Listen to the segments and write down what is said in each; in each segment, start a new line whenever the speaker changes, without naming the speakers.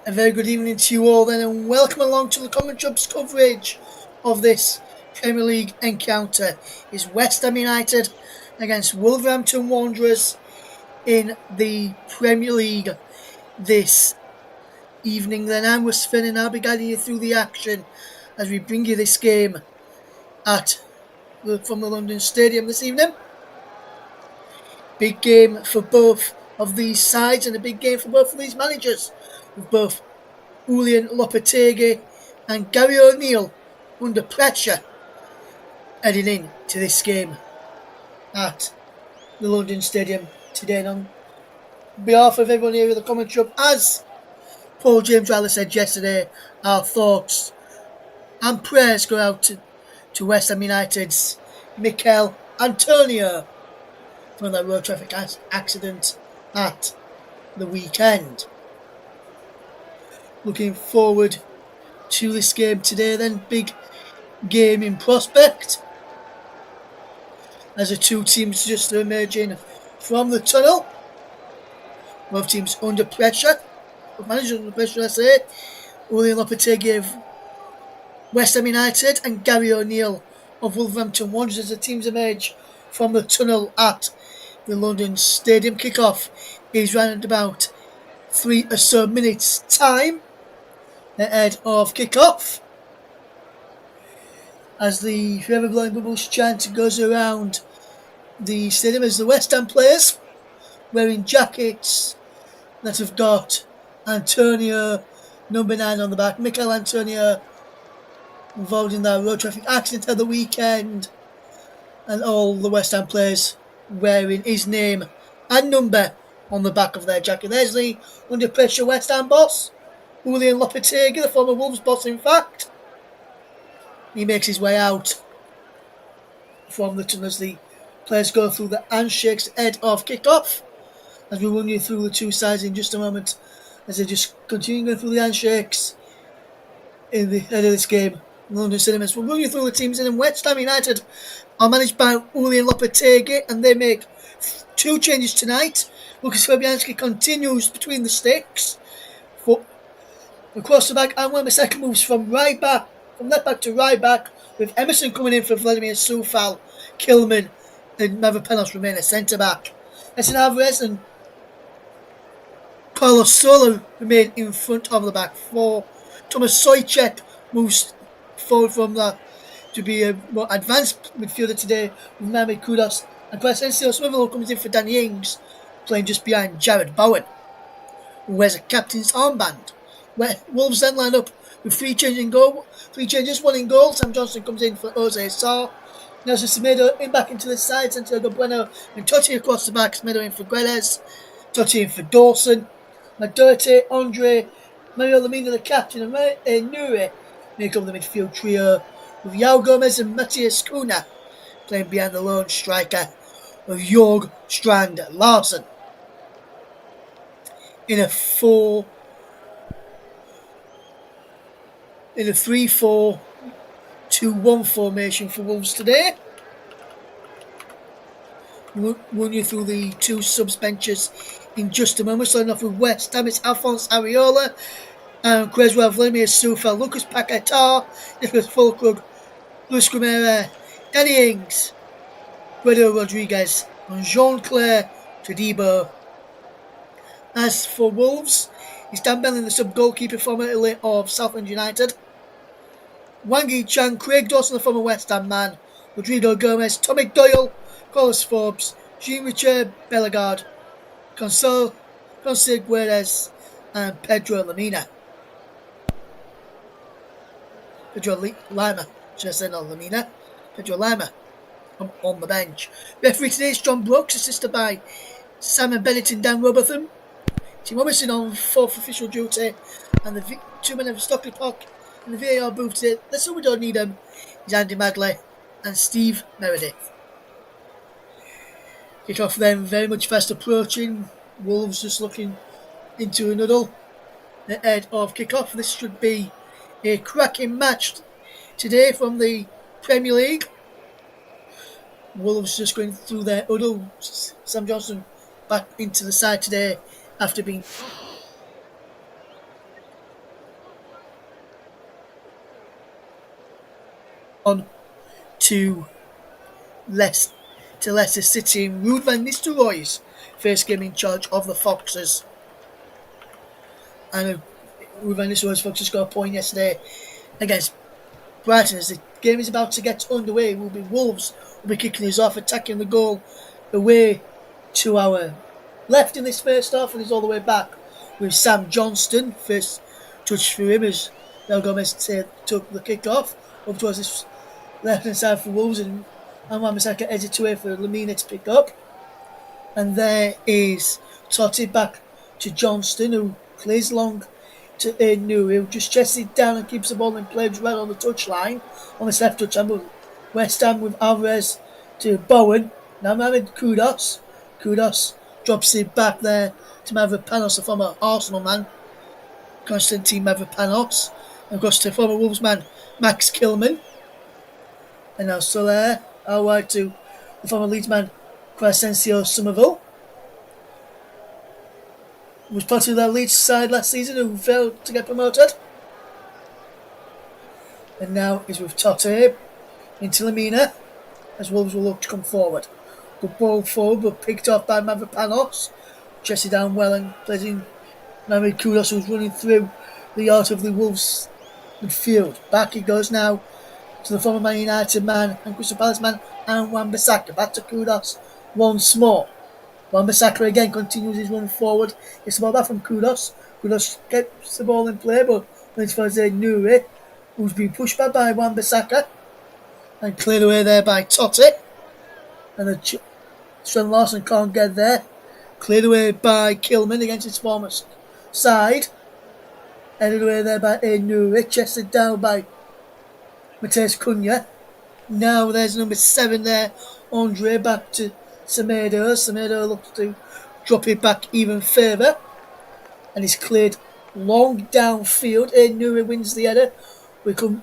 A very good evening to you all then, and welcome along to the Common Jobs coverage of this Premier League encounter. Is West Ham United against Wolverhampton Wanderers in the Premier League this evening. Then I'm Wes Finn and I'll be guiding you through the action as we bring you this game from the London Stadium this evening. Big game for both of these sides and a big game for both of these managers, with both Julian Lopetegui and Gary O'Neill under pressure heading in to this game at the London Stadium today. And on behalf of everyone here at the commentary hub, as Paul James Riley said yesterday, our thoughts and prayers go out to West Ham United's Mikel Antonio from that road traffic accident at the weekend. Looking forward to this game today then. Big game in prospect as the two teams just emerging from the tunnel. Both teams under pressure. Both managers under pressure, I say. Julian Lopetegui of West Ham United and Gary O'Neill of Wolverhampton Wanderers as the teams emerge from the tunnel at the London Stadium. Kickoff is round about 3 or so minutes time ahead of kickoff, as the Forever Blowing Bubbles chant goes around the stadium as the West Ham players, wearing jackets that have got Antonio number 9 on the back, Mikel Antonio, involved in that road traffic accident at the weekend, and all the West Ham players wearing his name and number on the back of their jacket. There's the under pressure West Ham boss, Julian Lopetegui, the former Wolves boss in fact. He makes his way out from the tunnel as the players go through the handshakes ahead of kickoff. As we run you through the two sides in just a moment, as they just continue going through the handshakes in the head of this game. London Cinemas. We'll run you through the teams in. West Ham United are managed by Julian Lopetegui, and they make 2 changes tonight. Lucas Fabianski continues between the sticks across the back, and Wan-Bissaka moves from left back to right back, with Emerson coming in for Vladimir Coufal, Kilman and Mavropanos remain at centre back. Edson Alvarez and Carlos Soler remain in front of the back four. Thomas Souček moves forward from that to be a more advanced midfielder today, with Mohamed Kudus, and Crescencio Swivel comes in for Danny Ings, playing just behind Jared Bowen, who wears a captain's armband. Where Wolves then line up with 3 changes, 1 in goal. Sam Johnson comes in for Jose Sarr. Nelson Semedo in back into the side. Santiago Bueno and Totti across the back. Semedo in for Guedes. Totti in for Dawson. Maderte, Andre, Mario Lemina, the captain, and Nure make up the midfield trio, with Yao Gomez and Matthias Cunha playing behind the lone striker of Jorg Strand Larsen. In a 3-4-2-1 formation for Wolves today. We'll run you through the 2 subs benches in just a moment. Starting off with West Ham, it's Alphonse Areola, Creswell, Vladimir Coufal, Lucas Paquetá, Nicholas Fulkrug, Luis Grimera, Danny Ings, Guido Rodriguez, and Jean-Claire Todibo. As for Wolves, it's Dan Bellin, the sub-goalkeeper formerly of Southend United, Wang Yi-Chan, Craig Dawson, the former West Ham man, Rodrigo Gomez, Tommy Doyle, Carlos Forbes, Jean-Richard Bellegarde, Consul Guedes, and Pedro Lemina. Pedro Lima on the bench. Referee today is John Brooks, assisted by Simon Bennett and Dan Robotham. Tim Robinson on 4th official duty, and the 2 men of Stockley Park in the VAR booth today. That's who we don't need them. Is Andy Magley and Steve Meredith. Kick-off then very much fast approaching. Wolves just looking into a huddle ahead of kick-off. This should be a cracking match today from the Premier League. Wolves just going through their huddle. Sam Johnson back into the side today after being on to Leicester City in Ruud van Nistelrooy's first game in charge of the Foxes. And Ruud van Nistelrooy's Foxes got a point yesterday against Brighton. As the game is about to get underway, Wolves will be kicking us off, attacking the goal away to our left in this first half, and is all the way back with Sam Johnston. First touch for him as Mel Gomez took the kick off up towards this left hand side for Wolves, and Wan-Bissaka heads it away for Lemina to pick up. And there is Totti back to Johnston, who plays long to Enu, who just chests it down and keeps the ball in play right on the touchline, on this left touchline. But West Ham with Alvarez to Bowen. Now Mohamed Kudus drops it back there to Mavropanos, the former Arsenal man, Konstantin Mavropanos, and goes to former Wolves man Max Kilman. And now Soler out wide to the former Leeds man Crescencio Somerville, who was part of that Leeds side last season who failed to get promoted. And now is with Totti into Lemina as Wolves will look to come forward. Good ball forward but picked off by Mavropanos. Chested down well and plays in Mohamed Kudus, who's running through the heart of the Wolves midfield. Back he goes now to the former Man United man and Crystal Palace man and Wan-Bissaka. Back to Kudus once more. Wan-Bissaka again continues his run forward. Gets the ball back from Kudus. Kudus gets the ball in play but waits for Nuri, who's been pushed back by Wan-Bissaka and cleared away there by Totti. And Sven Larsson can't get there. Cleared away by Kilman against his former side. Headed away there by Nuri. Chested down by Matheus Cunha. Now there's number 7 there. Andre back to Semedo. Semedo looks to drop it back even further. And he's cleared long downfield. Nuri wins the header. We come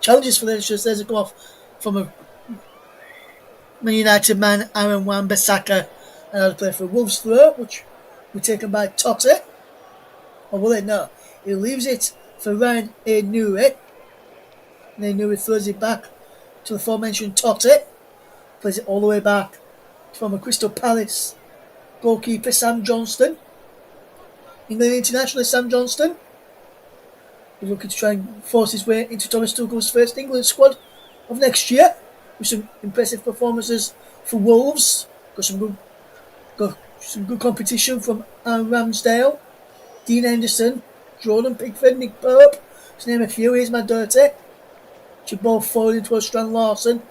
challenges for the Just there's a go off from a Man United man, Aaron Wan-Bissaka. And I'll play for Wolves throw, which will be taken by Totti. Or will it? No. He leaves it for Ryan Nuri. And then Nuri throws it back to the aforementioned Totti. Plays it all the way back from a Crystal Palace goalkeeper, Sam Johnston. England international Sam Johnston. He's looking to try and force his way into Thomas Tuchel's first England squad of next year, with some impressive performances for Wolves. Got some good competition from Aaron Ramsdale, Dean Henderson, Jordan Pickford, Nick Pope, to name a few. Here's my dirty. Ball forward into a Strand Larson.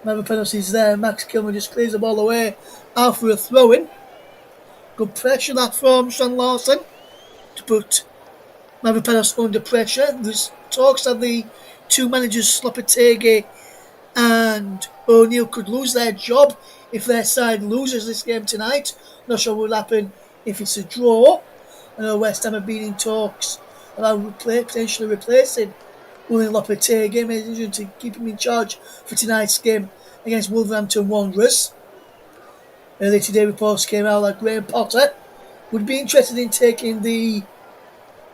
Mavropanos is there. Max Kilman just clears the ball away after a throw-in. Good pressure that from Strand Larson to put Mavropanos under pressure. There's talks that the two managers, Lopetegui and O'Neill, could lose their job if their side loses this game tonight. Not sure what will happen if it's a draw. I know West Ham have been in talks about potentially replacing William Lopetegui, to keep him in charge for tonight's game against Wolverhampton Wanderers. Earlier today, reports came out that Graham Potter would be interested in taking the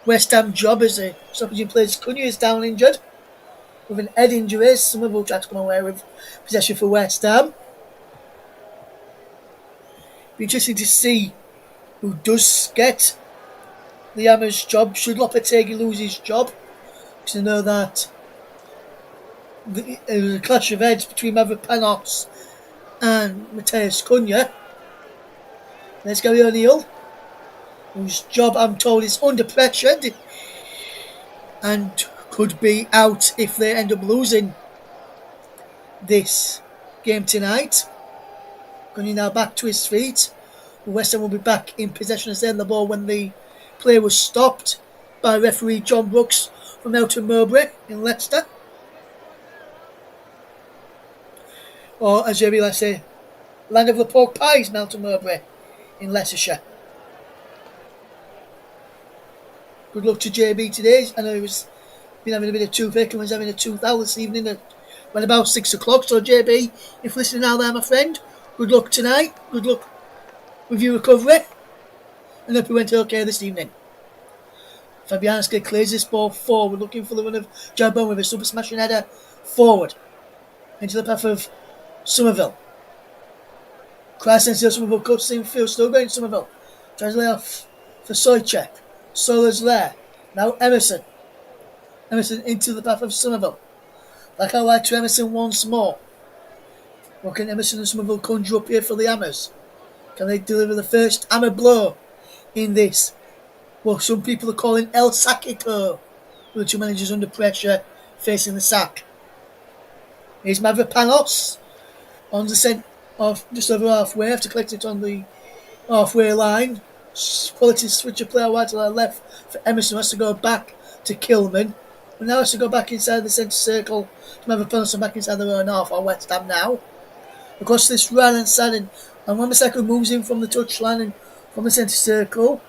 West Ham job as a stoppage in place. Cunha is down injured with an head injury. Some of will try to come away with possession for West Ham. Be interesting to see who does get the Hammers job should Lopetegui lose his job. Because I know that there was a clash of heads between Mavropanos and Matheus Cunha. There's Gary O'Neill, whose job I'm told is under pressure and could be out if they end up losing this game tonight. Cunha now back to his feet. West Ham will be back in possession as they end the ball when the play was stopped by referee John Brooks from Elton Mowbray in Leicester. Or as JB likes to say, land of the pork pies, Melton Mowbray in Leicestershire. Good luck to JB today. I know he was been having a bit of toothache and was having a tooth out this evening at when about 6 o'clock. So JB, if listening out there, my friend, good luck tonight. Good luck with your recovery. And hope you went okay this evening. Fabianski clears this ball forward, looking for the run of Jabon with a super smashing header forward. into the path of Somerville. Christ into Somerville, cuts in field, still going Somerville. Tries to lay off for Soychek. Sola's there. Now Emerson. Emerson into the path of Somerville. Back out wide to Emerson once more. What can Emerson and Somerville conjure up here for the Hammers? Can they deliver the first hammer blow in this? Well, some people are calling El Saquito. The two managers under pressure, facing the sack. Here's Mavropanos on the centre of just over halfway after collecting it on the halfway line. Quality switch of play out wide to the left for Emerson, who has to go back to Kilman. But now has to go back inside the centre circle to Mavropanos and back inside their own half on West Ham now. Across this run and Sadden, and Wan-Bissaka moves in from the touchline and from the centre circle,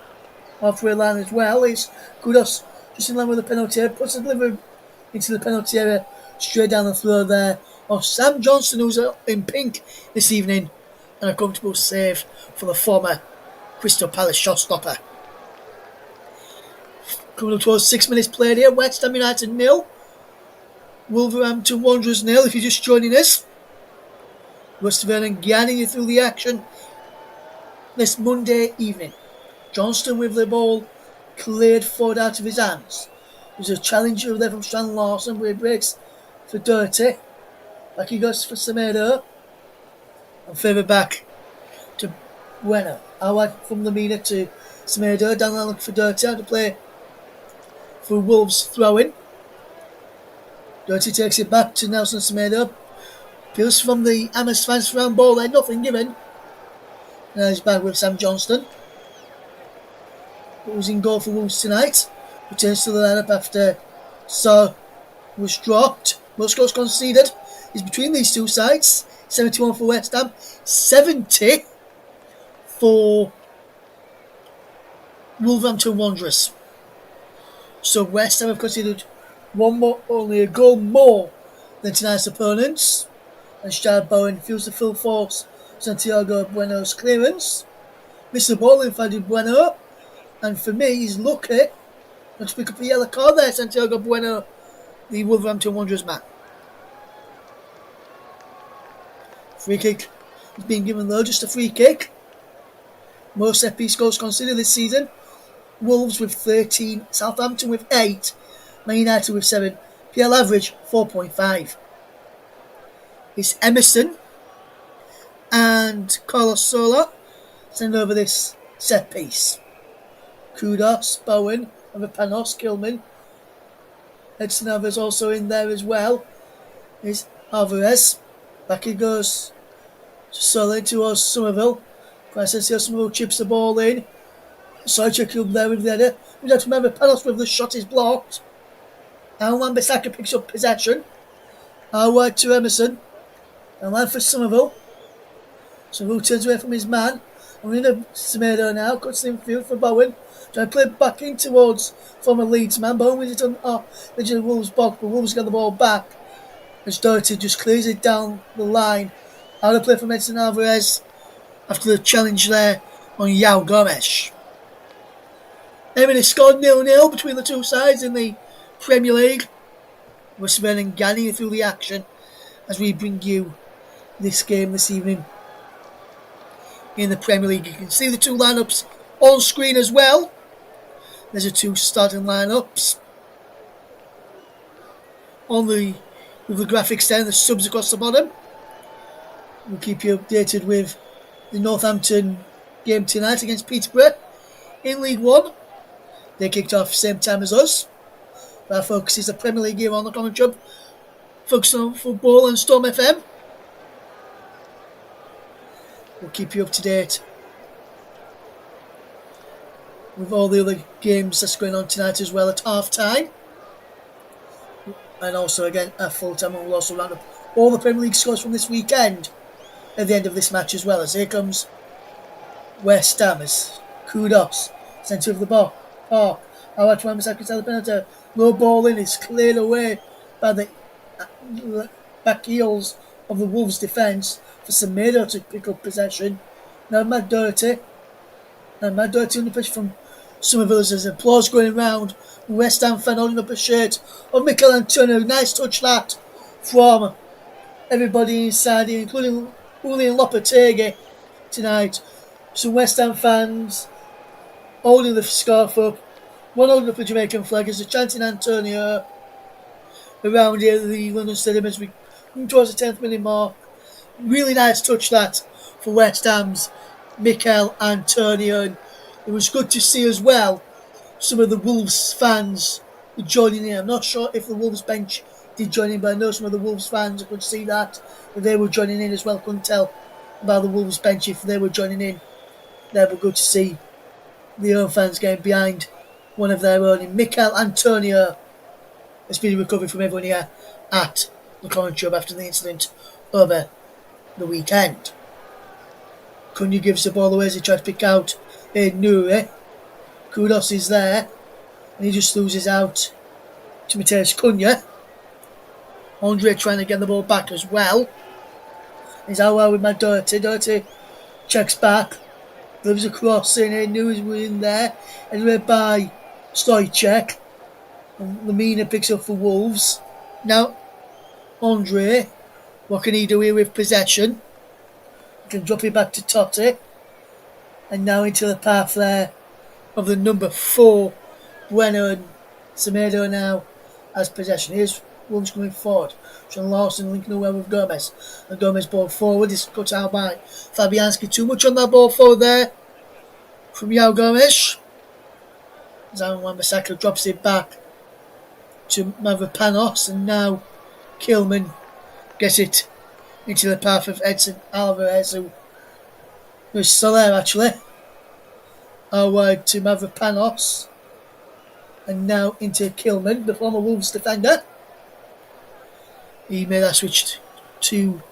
halfway line as well. It's Kudos just in line with the penalty area, puts the delivery into the penalty area, straight down the throw there of Sam Johnson, who's in pink this evening, and a comfortable save for the former Crystal Palace shot-stopper. Coming up towards 6 minutes played here, West Ham United 0, Wolverhampton Wanderers 0, if you're just joining us. Rusty Vernon guiding you through the action this Monday evening. Johnston with the ball cleared forward out of his hands. There's a challenger there from Stan Larson where he breaks for Dirty. Back he goes for Semedo. And further back to Bueno. Out from Lamina to Semedo. Down the line for Dirty. Out to play for Wolves throwing. Dirty takes it back to Nelson Semedo. Peels from the Hammers fans round ball there, nothing given. Now he's back with Sam Johnston, who's in goal for Wolves tonight. Returns to the lineup after So was dropped. Most goals conceded is between these two sides. 71 for West Ham, 70 for Wolverhampton Wanderers. So West Ham have conceded only a goal more than tonight's opponents. And Shad Bowen feels the full force Santiago Bueno's clearance. Missed the ball in front of Bueno. And for me, he's lucky not to pick up a yellow card there, Santiago Bueno, the Wolverhampton Wanderers man. Free kick is being given though, just a free kick. Most set piece goals considered this season. Wolves with 13, Southampton with 8, Man United with 7, PL average 4.5. It's Emerson and Carlos Sola send over this set piece. Kudos, Bowen, Mavropanos, Kilman. Edson Alvarez also in there as well. Is Alvarez. Back he goes to Sola towards Somerville. Crescencio Somerville chips the ball in. Soychek up there with the header. We don't remember Mavropanos with the shot is blocked. And Wan-Bissaka picks up possession. Out wide to Emerson. And line for Somerville. Somerville turns away from his man. And we're in Semedo now. Cuts in field for Bowen. Trying to play back in towards former Leeds man. Bowen wins it on the edge of the Wolves box. But Wolves get the ball back. As Doherty just clears it down the line. Out of play from Edson Alvarez. After the challenge there on Yao Gomes. Emily scored 0-0 between the two sides in the Premier League. We're spending guiding through the action as we bring you this game this evening in the Premier League. You can see the two lineups on screen as well. There's the two starting lineups on with the graphics there, the subs across the bottom. We'll keep you updated with the Northampton game tonight against Peterborough in League One. They kicked off same time as us. Our focus is the Premier League here on the Common Club. Focus on football and Storm FM. We'll keep you up to date with all the other games that's going on tonight as well at half time. And also again at full time, and we'll also round up all the Premier League scores from this weekend at the end of this match as well. As here comes West Ham as Kudos, centre of the ball. Park. Our Wan-Bissaka the penalty. Low ball in is cleared away by the back heels of the Wolves defence for Semedo to pick up possession. Now Matt Doherty. And Matt Doherty under pressure from Somerville. There's applause going round. West Ham fan holding up a shirt of Mikel Antonio. Nice touch that from everybody inside here, including Julian Lopetegui tonight. Some West Ham fans holding the scarf up, one holding up the Jamaican flag as they're chanting Antonio around here at the London Stadium as we come towards the 10th minute mark. Really nice touch that for West Ham's Mikel Antonio. And it was good to see as well some of the Wolves fans joining in. I'm not sure if the Wolves bench did join in, but I know some of the Wolves fans, I could see that they were joining in as well. Couldn't tell about the Wolves bench if they were joining in. That were good to see the home fans getting behind one of their own. Mikel Antonio has been recovered from everyone here at the commentary after the incident over the weekend. Cunha gives the ball away as he tries to pick out Nuri. Kudus is there and he just loses out to Matheus Cunha. Andre trying to get the ball back as well. He's out well with Doherty. Doherty checks back. There was a cross in here. Nuri's in there. And read by Stoichek. And Lemina picks up for Wolves. Now, Andre, what can he do here with possession? He can drop it back to Totti. And now into the path there of the number 4, Bueno, and Semedo now has possession. Here's Wolves coming forward. Sean Lawson linking away with Gomez. And Gomez ball forward. It's cut out by Fabianski. Too much on that ball forward there from João Gomes. Zaman Wan-Bissaka drops it back to Mavropanos. And now Kilman gets it into the path of Edson Alvarez, who was Soler actually. Out wide to Mavropanos. And now into Kilman, the former Wolves defender. He made that switch to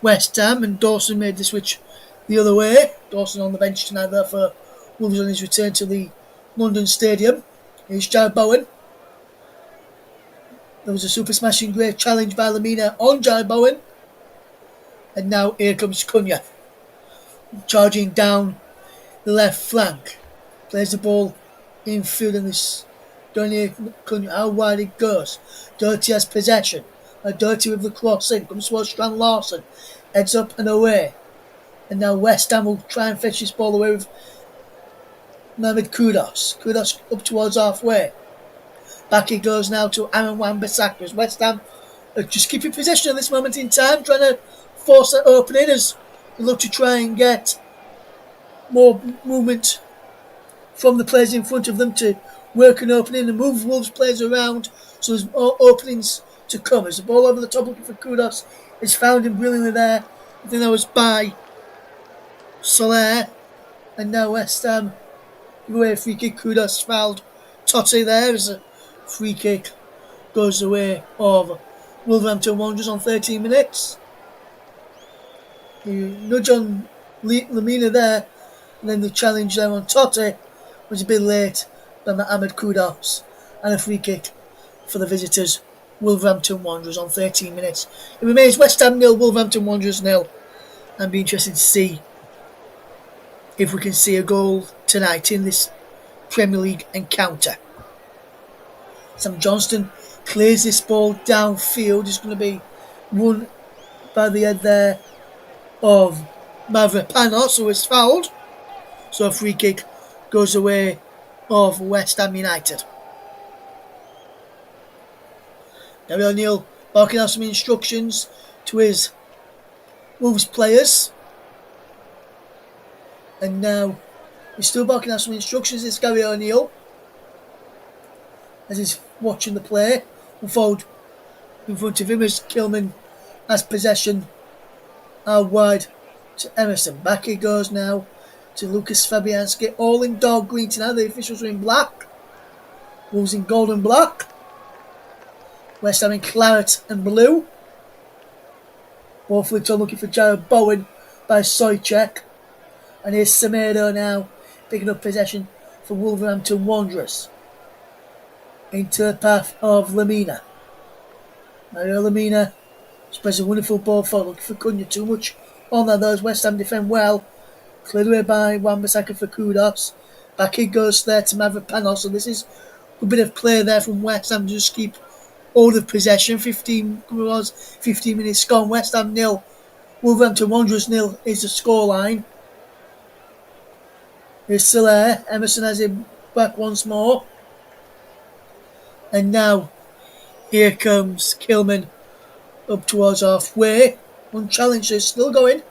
West Ham, and Dawson made the switch the other way. Dawson on the bench tonight there for Wolves on his return to the London Stadium. Here's Jarrod Bowen. There was a super smashing great challenge by Lemina on Jarrod Bowen. And now here comes Cunha. Charging down the left flank. Plays the ball in field and this Donny Cunha, how wide it goes. Doherty has possession. Doherty with the cross in. Comes towards Strand Larson. Heads up and away. And now West Ham will try and fetch this ball away with Mohamed Kudus. Kudus up towards halfway. Back it goes now to Aaron Wan-Bissaka as West Ham just keeping possession at this moment in time, trying to force that opening as they look to try and get more movement from the players in front of them to work an opening and move Wolves players around so there's more openings to come. As the ball over the top looking for Kudus is found him brilliantly there. I think that was by Soler. And now West Ham give away a free kick. Kudus fouled Totti there as a free kick goes away of Wolverhampton Wanderers on 13 minutes. You nudge on Lemina there, and then the challenge there on Totti was a bit late by Mohamed Kudus, and a free kick for the visitors, Wolverhampton Wanderers on 13 minutes. It remains West Ham 0, Wolverhampton Wanderers 0. And be interested to see if we can see a goal tonight in this Premier League encounter. Sam Johnston clears this ball downfield. It's going to be won by the head there of Mavropanos, who is fouled. So a free kick goes away of West Ham United. Gary O'Neill barking out some instructions to his Wolves players. And now he's still barking out some instructions. It's Gary O'Neill as he's watching the play unfold in front of him as Kilman has possession out wide to Emerson. Back he goes now to Lucas Fabianski, all in dark green tonight. The officials are in black. Wolves in gold and black. West Ham in claret and blue. Ball flipped on looking for Jarrod Bowen by Stoichek. And here's Semedo now picking up possession for Wolverhampton Wanderers. Into the path of Lemina. Mario Lemina spreads a wonderful ball forward, looking for Cunha. Too much on that. Those West Ham defend well. Cleared away by Wan-Bissaka for Kudus. Back he goes there to Mavropanos. So this is a bit of play there from West Ham to just keep all of possession. 15 minutes gone. West Ham 0, Wolverhampton Wanderers 0 is the scoreline. Here's Soler. Emerson has him back once more. And now here comes Kilman up towards halfway. Unchallenged, is still going.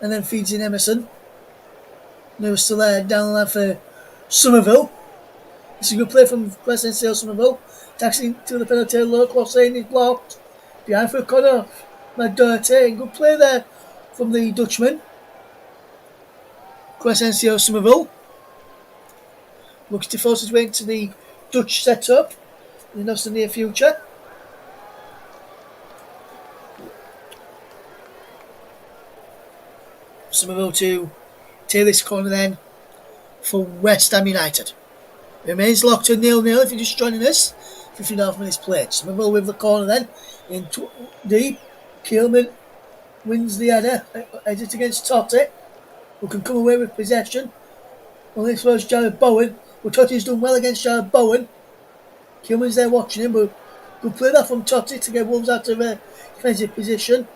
And then feeds in Emerson. Now Soler down the line for Somerville. It's a good play from Preston Sale Somerville. Taxing to the penalty, low crossing is blocked. Behind for a corner. Dirty. Good play there from the Dutchman. Crescencio Somerville looks to force his way into the Dutch setup in the near future. Somerville to take this corner then for West Ham United. Remains locked to 0-0 if you're just joining us. 15.5 minutes played. Somerville with the corner then in deep. Kilman wins the header. Heads it against Totti, who can come away with possession. Only throws Jared Bowen. But Totti's done well against Jared Bowen. Kilman's there watching him, but good play that from Totti to get Wolves out of a defensive position.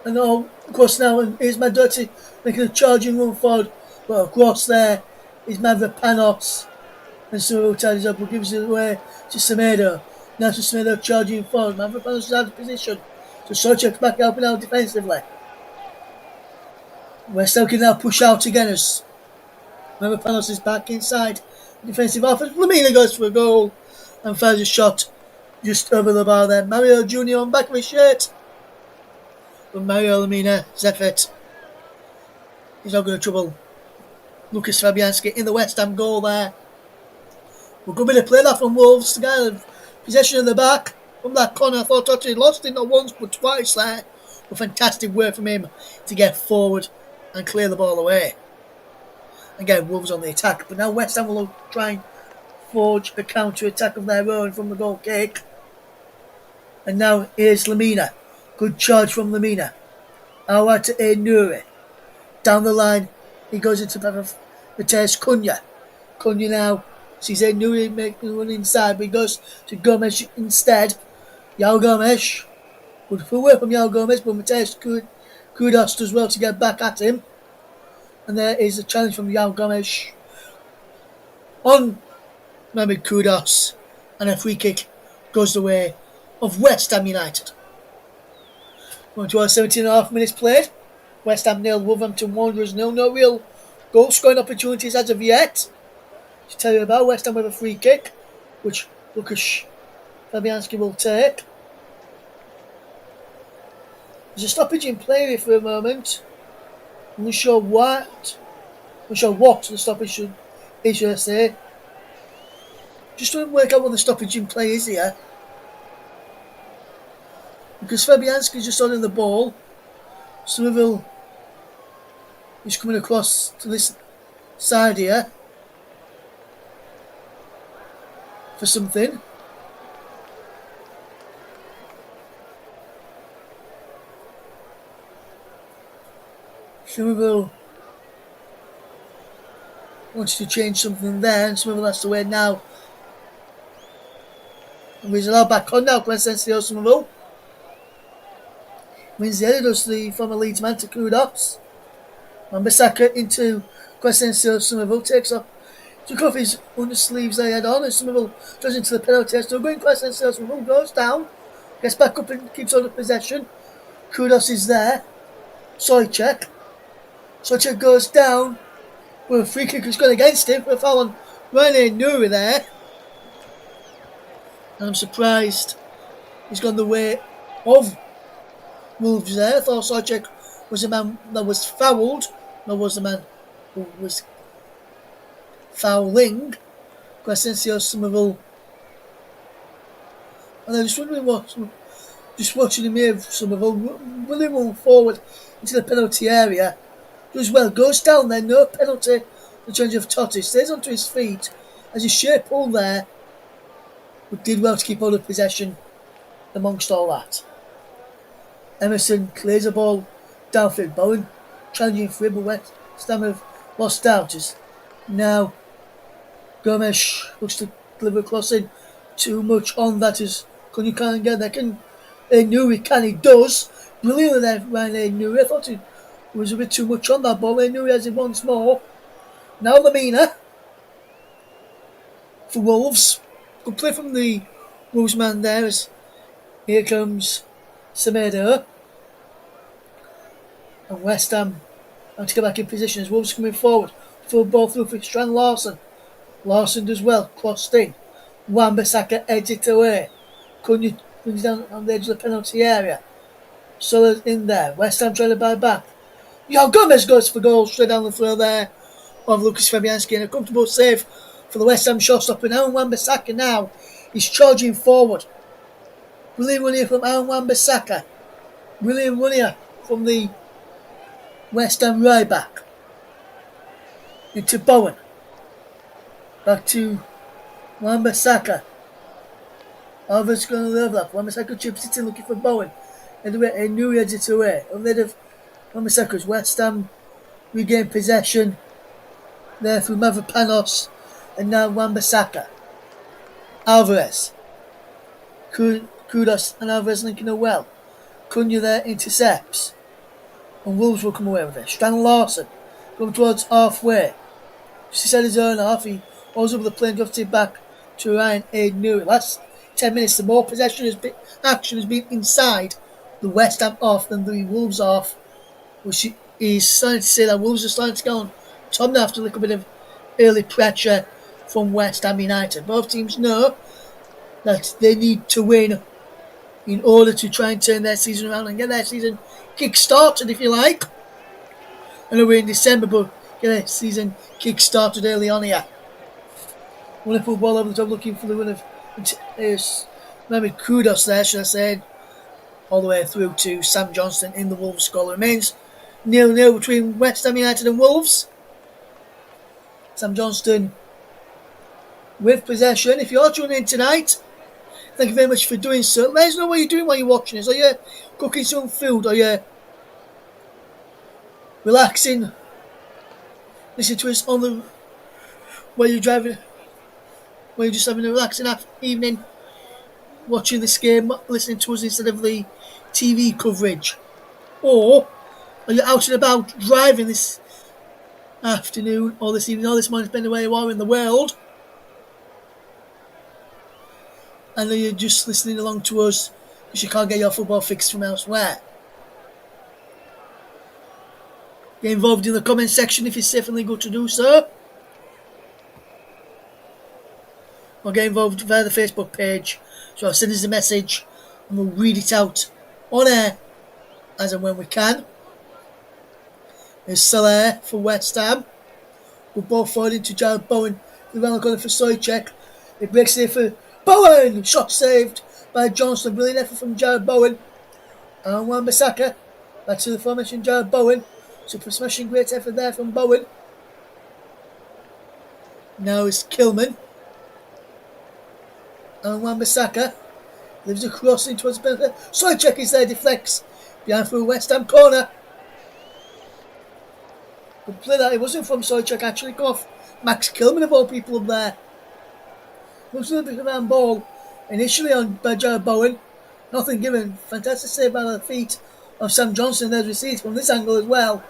And of course now here's Dirty making a charging run forward. But across there is Mavropanos. And Somerville ties up and gives it away to Semedo. Now to Semedo charging forward. Mavropanos is out of position. So Souček back helping out defensively. West Ham can now push out again as Mavropanos is back inside. Defensive offense. Lemina goes for a goal and fires a shot just over the bar there. Mario Jr. on back of his shirt. But Mario Lemina's effort is not going to trouble Lucas Fabianski in the West Ham goal there. Well, good bit of play that from Wolves. The guy with possession in the back from that corner. I thought Totti lost it not once but twice there. A fantastic work from him to get forward and clear the ball away. Again, Wolves on the attack, but now West Ham will try and forge a counter-attack of their own from the goal kick. And now here's Lemina. Good charge from Lemina. Out to Nuri. Down the line, he goes into Mateus Cunha. Cunha now sees Nuri making one inside, but he goes to Gomes instead. Yao Gomes. Good full work from Yao Gomes, but Mateus Kudos does well to get back at him. And there is a challenge from Yao Gomes on Mohamed Kudus. And a free kick goes the way of West Ham United. Going to our 17.5 minutes played. West Ham 0, Wolverhampton Wanderers 0. No real goal scoring opportunities as of yet. To tell you about West Ham with a free kick, which Lucas Fabianski will take. There's a stoppage in play here for a moment. I'm not sure what the stoppage is, should I say. Just trying to work out what the stoppage in play is here. Because Fabianski's just on the ball. Somerville is coming across to this side here for something. Somerville wants to change something there, and Somerville has to wait now. And he's allowed back on now, Crescencio Somerville. Wins the header, does the former Leeds man to Kudus. And Bissaka into Crescencio Somerville, took off his undersleeves they had on, and Somerville goes into the penalty. Still going, Crescencio Somerville goes down, gets back up and keeps on the possession. Kudus is there. Souček goes down. Well, a free kick has gone against him for a foul on Ryan Nuri there. And I'm surprised he's gone the way of Wolves there. I thought Souček was the man that was fouled. No, was the man who was fouling. Crescencio Somerville. And I was just wondering just watching him here, Somerville, will he run forward into the penalty area? Does well, goes down there, no penalty. The change of Totti stays onto his feet as his sheer pull there, but did well to keep hold of possession amongst all that. Emerson clears the ball downfield. Bowen challenging for him, but West Ham have lost out. Now Gomes looks to deliver a crossing. Too much on that is Can you can't get there? Can Nuri can he does. Brilliantly there Ryan Nuri. I thought it was a bit too much on that ball. Nuri has it once more. Now Lamina for Wolves. Good play from the Wolves man there as here comes Semedo. And West Ham have to get back in position as Wolves coming forward. Full ball through for Strand Larson. Larson does well, crossed in. Wan-Bissaka edges it away. Cunha brings down on the edge of the penalty area. Sullers in there. West Ham trying to buy back. João Gomez goes for goal straight down the throw there of Lucas Fabianski, and a comfortable save for the West Ham shotstopper. Aaron Wan-Bissaka now is charging forward. Brilliant run here from Aaron Wan-Bissaka. Brilliant run here from the West Ham right back. Into Bowen. Back to Wan-Bissaka. Alvarez going to the overlap. Wan-Bissaka chips it in looking for Bowen. And Nuri heads it away. On the head of Wan-Bissaka's West Ham regain possession. There through Mavropanos. And now Wan-Bissaka. Alvarez. Kudos and Alvarez linking up well. Cunha there intercepts. And Wolves will come away with it. Strand Larson going towards halfway. Just inside his own half. He holds up the plane, drops it back to Ryan Nuri. Last 10 minutes, the more action has been inside the West Ham off than the Wolves off, which is starting to say that Wolves are starting to go on top now after a little bit of early pressure from West Ham United. Both teams know that they need to win in order to try and turn their season around and get their season kick-started, if you like. I know we're in December, but get their season kick-started early on here. Wonderful ball over the top, looking for the win of maybe Kudos there, should I say, all the way through to Sam Johnston in the Wolves goal. It remains 0-0 between West Ham United and Wolves. Sam Johnston with possession. If you're tuning in tonight, thank you very much for doing so. Let us know what you're doing while you're watching us. Are you cooking some food? Are you relaxing? Listen to us on the while you're driving, while you're just having a relaxing evening, watching this game, listening to us instead of the TV coverage. Or are you out and about driving this afternoon or this evening or this morning, depending where you are in the world? And then you're just listening along to us because you can't get your football fix from elsewhere. Get involved in the comment section if it's safe and legal to do so. Or get involved via the Facebook page. So send us a message and we'll read it out on air as and when we can. There's Salah for West Ham. We're both forward into Jared Bowen. The round corner for Souček. It breaks here for Bowen! Shot saved by Johnston. Brilliant effort from Jared Bowen. And Wan-Bissaka. Back to the formation, Jared Bowen. Super smashing great effort there from Bowen. Now it's Kilman. And Wan-Bissaka leaves a cross in towards the penalty. Souček is there, deflects behind for a West Ham corner. Good play that. It wasn't from Souček, actually. Come off Max Kilman of all people up there. Looks a little bit around ball. Initially on by Jared Bowen. Nothing given. Fantastic save by the feet of Sam Johnston. There's received from this angle as well.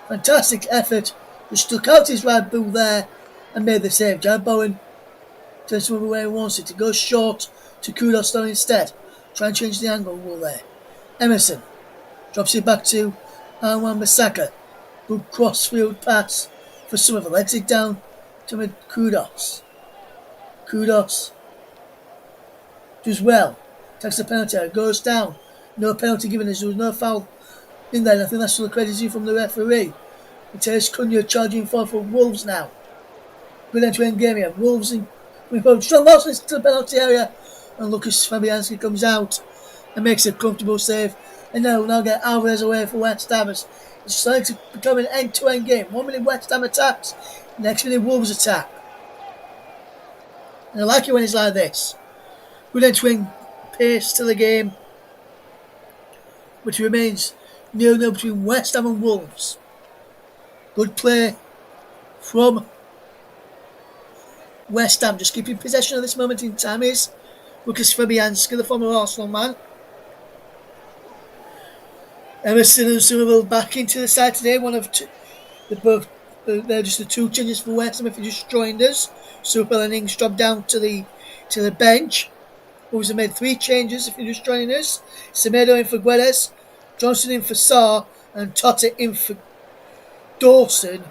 Fantastic effort. Just stuck out his right boot there and made the save. Jared Bowen turns to where he wants it. It goes short to Kudos down instead. Try and change the angle rule there. Emerson drops it back to Wan-Bissaka. Good crossfield pass for Somerville. Lets it down to Kudos. Kudos does well. Takes the penalty. Goes down. No penalty given as there was no foul in there. And I think that's still a credit from the referee. It takes Cunha charging forward for Wolves now. Good end-to-end game here. Wolves in Strong Larson to the penalty area. And Lucas Fabianski comes out and makes a comfortable save. And now get Alvarez away for West Ham. It's starting to become an end-to-end game. 1 minute West Ham attacks. Next minute Wolves attack. And I like it when it's like this. Good end-to-end pace to the game, which remains 0-0 between West Ham and Wolves. Good play from West Ham, just keeping possession at this moment in time is Lucas Fabianski, the former Arsenal man. Emerson and Somerville back into the side today. One of two, they're just the two changes for West Ham if you just joined us. Somerville and Ings dropped down to the bench. Wolves have made 3 changes if you're just joining us. Semedo in for Guedes, Johnson in for Sarr, and Totta in for Dawson,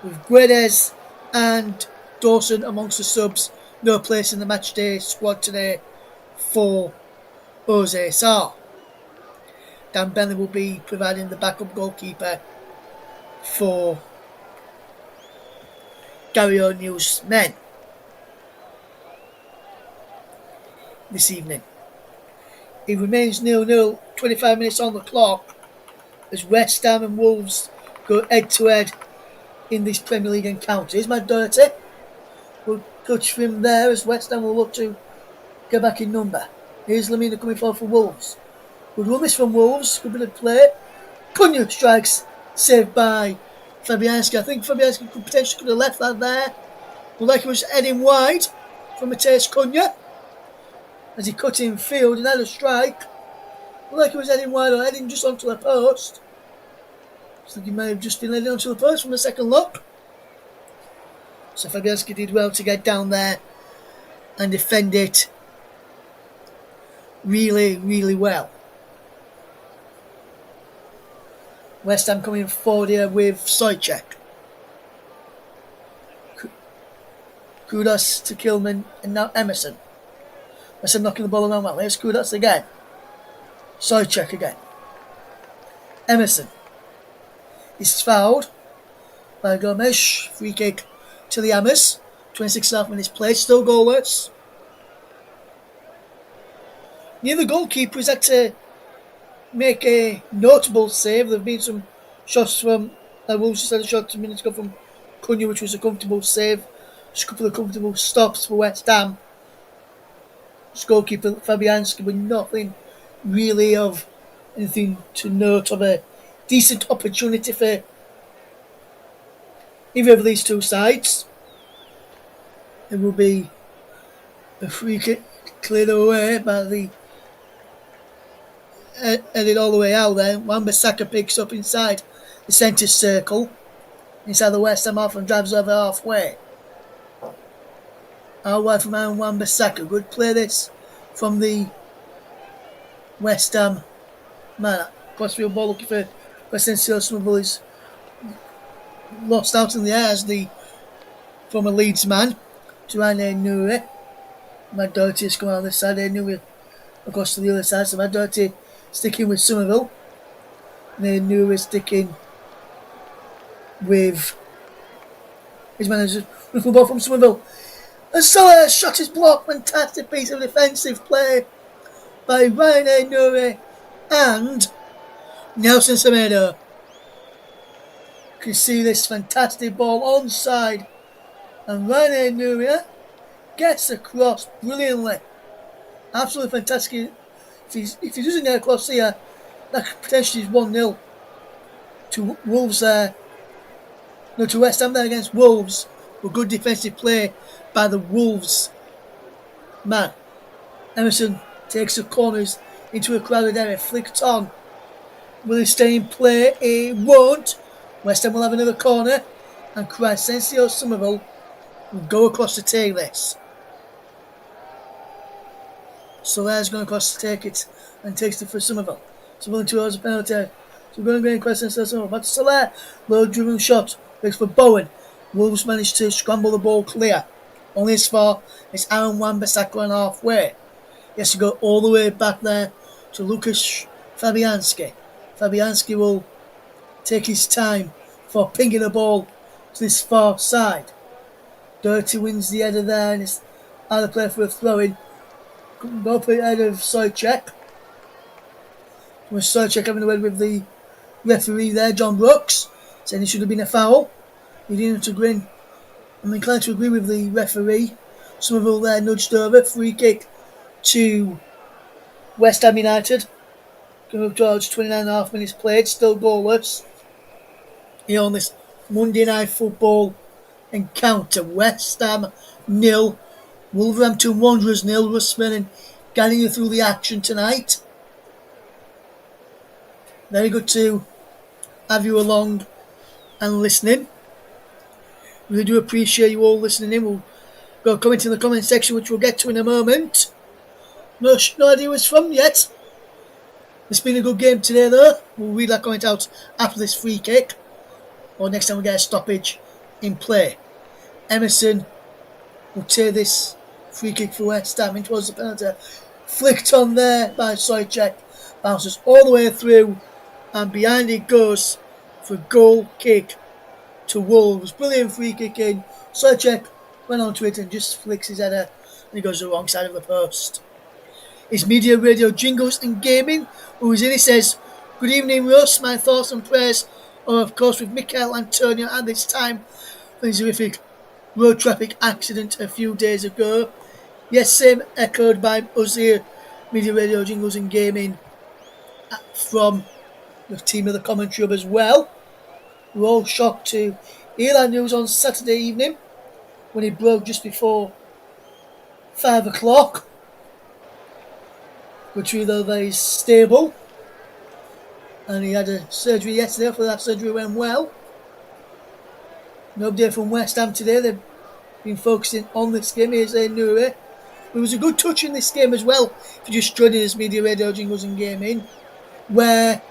with Guedes and Dawson amongst the subs. No place in the matchday squad today for Jose Sarr. Dan Bentley will be providing the backup goalkeeper for Gary O'Neill's men this evening. It remains 0-0, 25 minutes on the clock, as West Ham and Wolves go head to head in this Premier League encounter. Here's Matt Doherty. We'll touch for him there as West Ham will look to get back in number. Here's Lamina coming forward for Wolves. Good run this from Wolves, good bit of play. Cunha strikes, saved by Fabianski. I think Fabianski could have left that there. Looked like he was heading wide from Matheus Cunha as he cut in field and had a strike. Looked like he was heading wide or heading just onto the post. I think he may have just been heading onto the post from the second look. So Fabianski did well to get down there and defend it really, really well. West Ham coming forward here with Souček. Kudos to Kilman and now Emerson. West Ham knocking the ball around well. Here's Kudos again. Souček again. Emerson is fouled by Gomes. Free kick to the Hammers. 26.5 minutes played. Still goalless. Neither goalkeepers had to make a notable save. There have been some shots from Wolves just had a shot 2 minutes ago from Cunha, which was a comfortable save. Just a couple of comfortable stops for West Ham. Just goalkeeper Fabianski, but nothing really of anything to note of a decent opportunity for either of these two sides. It will be a free kick cleared away by the headed all the way out there. Wan-Bissaka picks up inside the centre circle, inside the West Ham half, and drives over halfway. Out wide from Aaron Wan-Bissaka. Good play this from the West Ham man. Crossfield ball looking for Crescencio Somerville is lost out in the air as the former Leeds man. To Ryan Nuri. Matt Doherty is coming out this side. Nuri across to the other side. So Matt Doherty sticking with Somerville. And then Nuri sticking with his manager. Beautiful ball from Somerville. And Salah shot is blocked. Fantastic piece of defensive play by Ryan Nuri and Nelson Semedo. You can see this fantastic ball onside. And Ryan Nuri gets across brilliantly. Absolutely fantastic. If he doesn't get across here, that could potentially is 1-0 to Wolves there. No, to West Ham there against Wolves. But good defensive play by the Wolves man. Emerson takes the corners into a crowded area, flicked on. Will he stay in play? He won't. West Ham will have another corner, and Crescencio Somerville will go across to take this. Solare's going across to take it and takes it for Somerville. Somerville towards the penalty. So we're going to go in Crescencio Somerville. Back to Solare. Low driven shot. Looks for Bowen. Wolves managed to scramble the ball clear. Only as far as Aaron Wan-Bissaka on halfway. He has to go all the way back there to Lucas Fabianski. Fabianski will take his time for pinging the ball to this far side. Doherty wins the header there and it's out of play for a throw-in. Go up ahead of Souček. With Souček having a word with the referee there, John Brooks, saying it should have been a foul. He didn't agree. I'm inclined to agree with the referee. Somerville there nudged over. Free kick to West Ham United. Going up towards 29.5 minutes played. Still goalless. Here on this Monday Night Football encounter. West Ham 0. Wolverhampton Wanderers 0. Russ Smirnin guiding you through the action tonight. Very good to have you along and listening. We do appreciate you all listening in. We'll go comment in the comment section, which we'll get to in a moment. No idea who it's from yet. It's been a good game today, though. We'll read that comment out after this free kick, or next time we get a stoppage in play. Emerson will take this free kick for West Ham in towards the penalty. Flicked on there by Souček. Bounces all the way through, and behind it goes for a goal kick to Wolves. Brilliant free kick in. Souček went onto it and just flicks his header, and he goes to the wrong side of the post. His media, radio, jingles and gaming. Who is in? He says, "Good evening, Russ. My thoughts and prayers are, of course, with Mikel Antonio at this time for his horrific road traffic accident a few days ago." Yes, same echoed by us here, media, radio, jingles and gaming, from the team of the commentary hub as well. We're all shocked to hear that news on Saturday evening when it broke just before 5 o'clock. Which we though very stable, and he had a surgery yesterday. Hopefully that surgery went well. No update from West Ham today. They've been focusing on this game. Here's a Nouri. There was a good touch in this game as well, if you just joined us, media, radio, jingles and gaming, where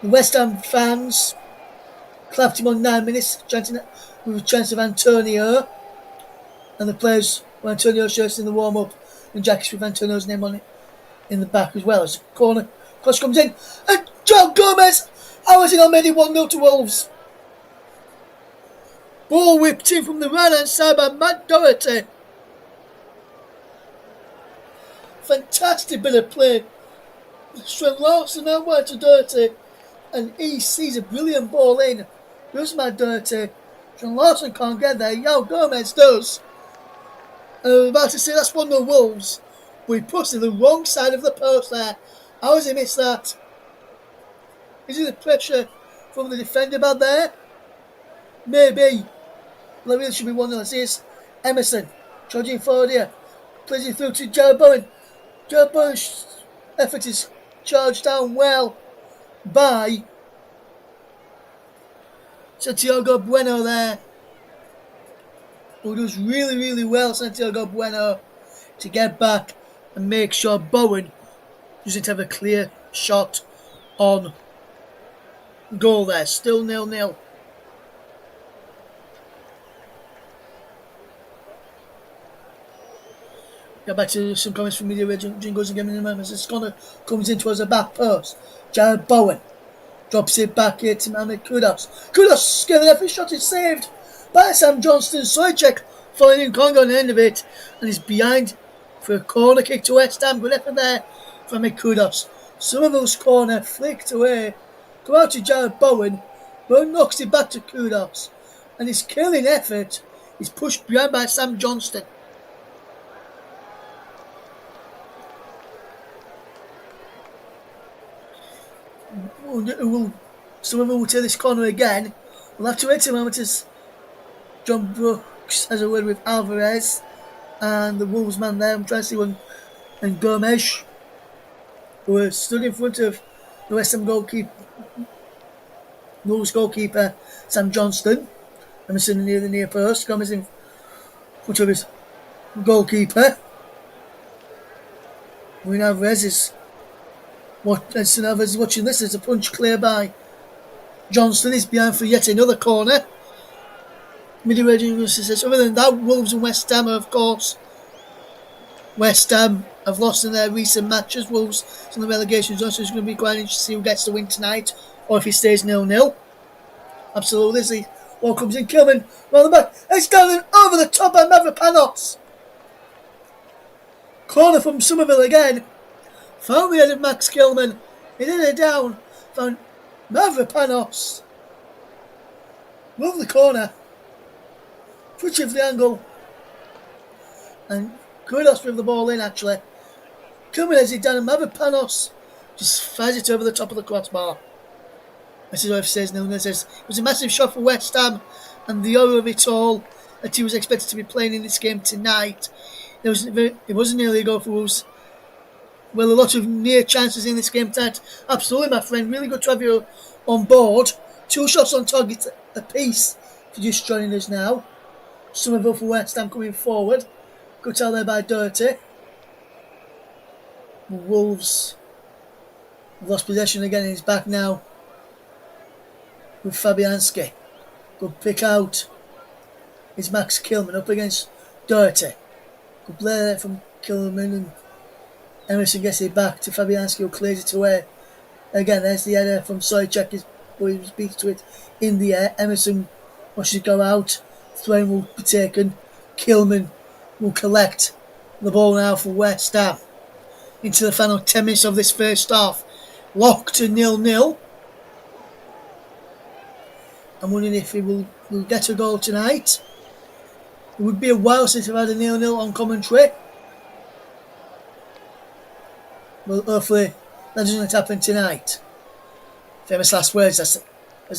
the West Ham fans clapped him on 9 minutes, chanting with a chance of Antonio, and the players with Antonio shirts in the warm-up and jackets with Antonio's name on it in the back as well. As the corner cross comes in, and Joe Gomez, how has he not made it 1-0 to Wolves? Ball whipped in from the right hand side by Matt Doherty. Fantastic bit of play. Strand Larson out wide to Doherty, and he sees a brilliant ball in. Goes Matt Doherty. Strand Larson can't get there. Joe Gomez does. And I was about to say that's 1-0 Wolves, but he puts it the wrong side of the post there. How has he missed that? Is it the pressure from the defender back there? Maybe. But there really should be 1-0. Here's Emerson charging forward here. Plays it through to Jarrod Bowen. Jarrod Bowen's effort is charged down well by Santiago Bueno there, who does really, really well, Santiago Bueno, to get back and make sure Bowen doesn't have a clear shot on goal there. Still 0-0. Get back to some comments from media, jingles and gaming in a moment. As Connor comes in towards the back post. Jarrod Bowen drops it back here to Mohamed Kudus. Kudus getting the effort shot is saved by Sam Johnston. Souček following in Congo on the end of it, and he's behind for a corner kick to West Ham. Good effort there from Kudus. Somerville's corner flicked away. Come out to Jarrod Bowen. Bowen knocks it back to Kudus, and his killing effort is pushed behind by Sam Johnston. Somerville will take this corner again. We'll have to wait a moment as John Brooks has a word with Alvarez and the Wolves man there. I'm trying to see one, and Gomes, who are stood in front of the West Ham goalkeeper, Wolves goalkeeper Sam Johnston. Emerson near the near post. Gomes in front of his goalkeeper. Julian Alvarez is watching this as a punch clear by Johnston. Is behind for yet another corner. Mid-range says, other than that, Wolves and West Ham, of course. West Ham have lost in their recent matches. Wolves in the relegation zone, so it's going to be quite interesting to see who gets the win tonight, or if he stays 0-0. Absolutely. See what comes in. Kilman round the back. It's down and over the top by Mavropanos. Corner from Somerville again. Found the head of Max Kilman. He did it down. Found Mavropanos. Love the corner. Switch of the angle. And Kudus with the ball in actually. Kilman heads it down and Mavropanos just fires it over the top of the crossbar. This is what it says now. It says it was a massive shot for West Ham, and the horror of it all, that he was expected to be playing in this game tonight. It wasn't nearly a goal for Wolves. Well, a lot of near chances in this game tonight. Absolutely, my friend. Really good to have you on board. 2 shots on target apiece if you're just joining us now. Somerville for West Ham coming forward. Good tell there by Dirty. Wolves have lost possession again and he's back now with Fabianski. Good pick out. It's Max Kilman up against Dirty. Good play there from Kilman and Emerson gets it back to Fabianski who clears it away. Again, there's the header from Soychek, who he beats to it in the air. Emerson watches it go out. Throw-in will be taken. Kilman will collect the ball now for West Ham. Into the final 10 minutes of this first half. Locked to 0-0. I'm wondering if he will get a goal tonight. It would be a while since we've had a 0-0 on commentary. Well, hopefully that doesn't happen tonight. Famous last words, as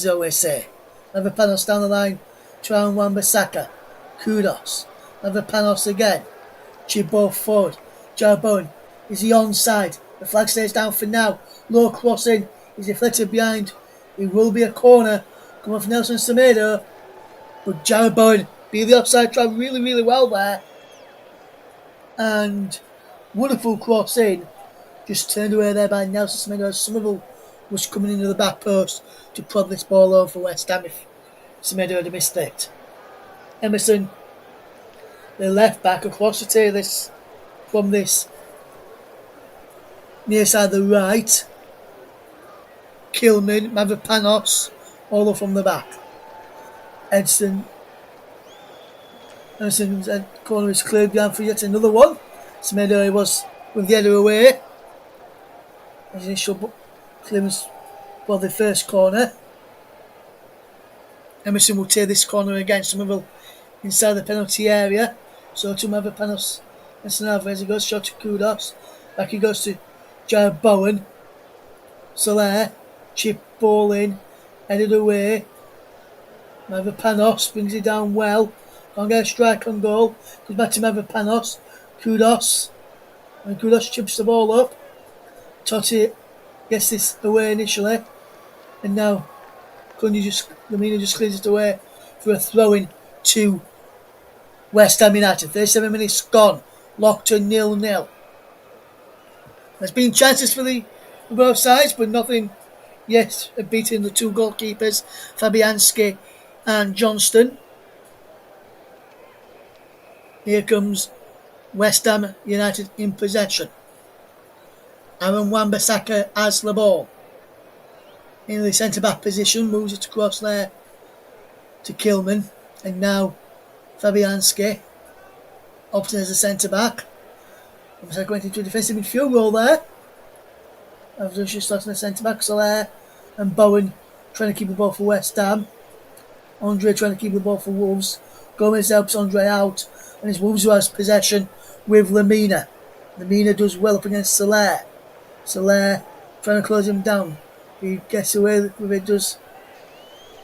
they always say. Another panos down the line. Tran Wan-Bissaka. Kudos. Another panos again. Chip both forward. Jarrod Bowen. Is he onside? The flag stays down for now. Low crossing. He's deflected behind. It will be a corner. Come off Nelson Semedo. But Jarrod Bowen beat the offside try really, really well there. And wonderful cross in. Just turned away there by Nelson Semedo. Somerville was coming into the back post to prod this ball over for West Ham if Semedo had missed it. Emerson, the left back, across to take this from this near side the right. Kilman, Mavropanos, all up from the back. Edson's corner is cleared down for yet another one. Semedo was with the header away. His initial clearance for the first corner. Emerson will take this corner again. Somerville inside the penalty area. So to Mavropanos and Sanalvarez. He goes shot to Kudos. Back he goes to Jarrod Bowen. Soler. Chip ball in. Headed away. Mavropanos brings it down well. Can't get a strike on goal. Goes back to Mavropanos. Kudos. And Kudos chips the ball up. Totti gets this away initially. And now Lamina just clears it away for a throw-in to West Ham United. 37 minutes gone. Locked to 0-0. There's been chances for both sides, but nothing yet beating the 2 goalkeepers, Fabianski and Johnston. Here comes West Ham United in possession. Aaron Wan-Bissaka has the ball. In the centre-back position, moves it across there to Kilman. And now Fabianski, opting as a centre-back. Wan-Bissaka went into a defensive midfield role there. After just starting the centre-back, Soler and Bowen trying to keep the ball for West Ham. Andre trying to keep the ball for Wolves. Gomez helps Andre out. And it's Wolves who has possession with Lamina. Lamina does well up against Soler. Soler trying to close him down. He gets away with it, does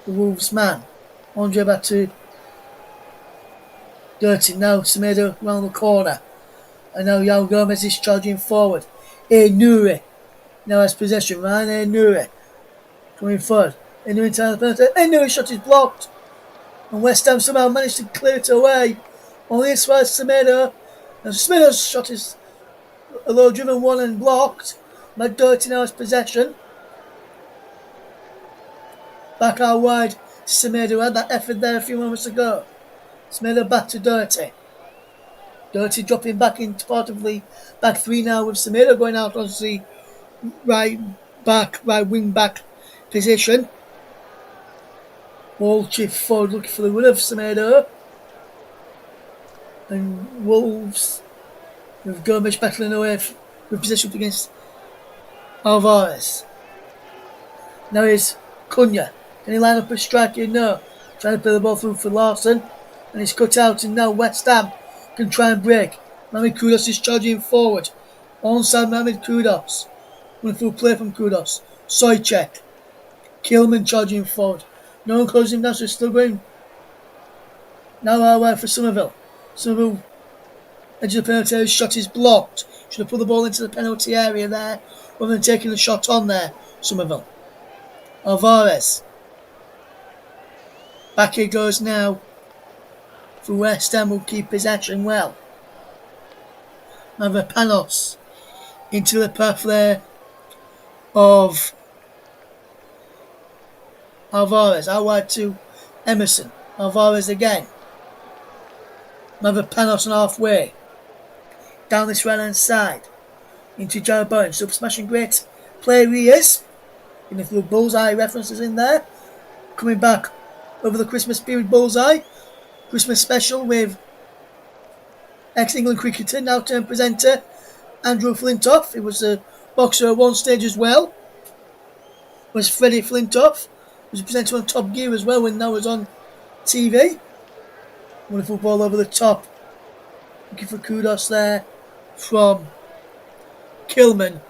the Wolves man. Andre back to Dirty. Now Semedo round the corner. And now Yao Gomez is charging forward. Nuri now has possession. Ryan Nuri coming forward. Nuri inside the penalty. Nuri shot is blocked. And West Ham somehow managed to clear it away. Only this was Semedo. And Semedo's shot is a low driven one and blocked. Matt Doherty now has possession. Back out wide to Semedo. Had that effort there a few moments ago. Semedo back to Doherty. Doherty dropping back into part of the back three now with Semedo going out on the right wing back position. Ball chip forward looking for the winner of Semedo. And Wolves with Gomez battling away with possession against Alvarez. Now is Cunha. Can he line up a strike here? No. Trying to play the ball through for Larson. And it's cut out and now West Ham can try and break. Mohamed Kudus is charging forward. Onside Mohamed Kudus. Wonderful play from Kudus. Soychek. Kilman charging forward. No one closing him down, so it's still going. Now our way for Somerville. Somerville edge of the penalty area, his shot is blocked. Should have put the ball into the penalty area there rather than taking the shot on there, Somerville. Alvarez. Back he goes now for West Ham, will keep possession well. Mavropanos into the path there of Alvarez. Out wide to Emerson. Alvarez again. Mavropanos on halfway. Down this right hand side. Into Jarrod Bowen. Sub smashing great player he is. And if the bullseye references in there. Coming back over the Christmas period bullseye. Christmas special with ex-England cricketer, now turned presenter, Andrew Flintoff. He was a boxer at one stage as well. Was Freddie Flintoff. Was a presenter on Top Gear as well when that was on TV. Wonderful ball over the top. Looking for kudos there from Kilman.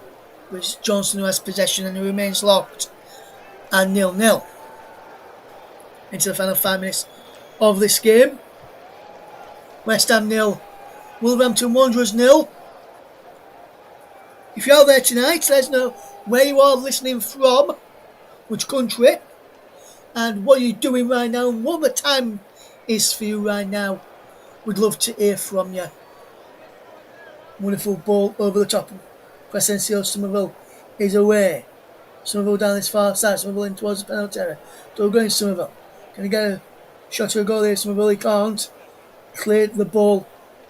Which Johnson who has possession and who remains locked. And 0-0. Into the final 5 minutes of this game. West Ham 0. Wolverhampton Wanderers 0. If you're out there tonight, let us know where you are listening from, which country, and what you're doing right now, and what the time is for you right now. We'd love to hear from you. Wonderful ball over the top. Crescencio Somerville is away. Somerville down this far side. Somerville in towards the penalty area. Still going Somerville. Can he get a shot to a goal there? Somerville he can't. Cleared the ball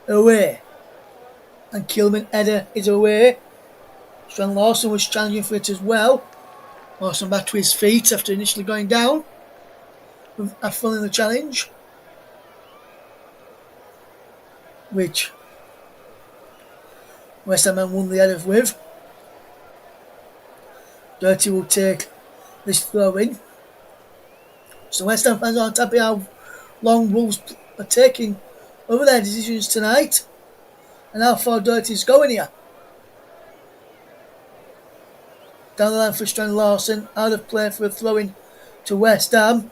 away. And Kilman header is away. Strand Lawson was challenging for it as well. Lawson back to his feet after initially going down. After following the challenge. Which West Ham won the header with. Dirty will take this throw in. So West Ham fans aren't happy how long Wolves are taking over their decisions tonight. And how far Dirty's going here. Down the line for Strand Lawson. Out of play for a throw in to West Ham.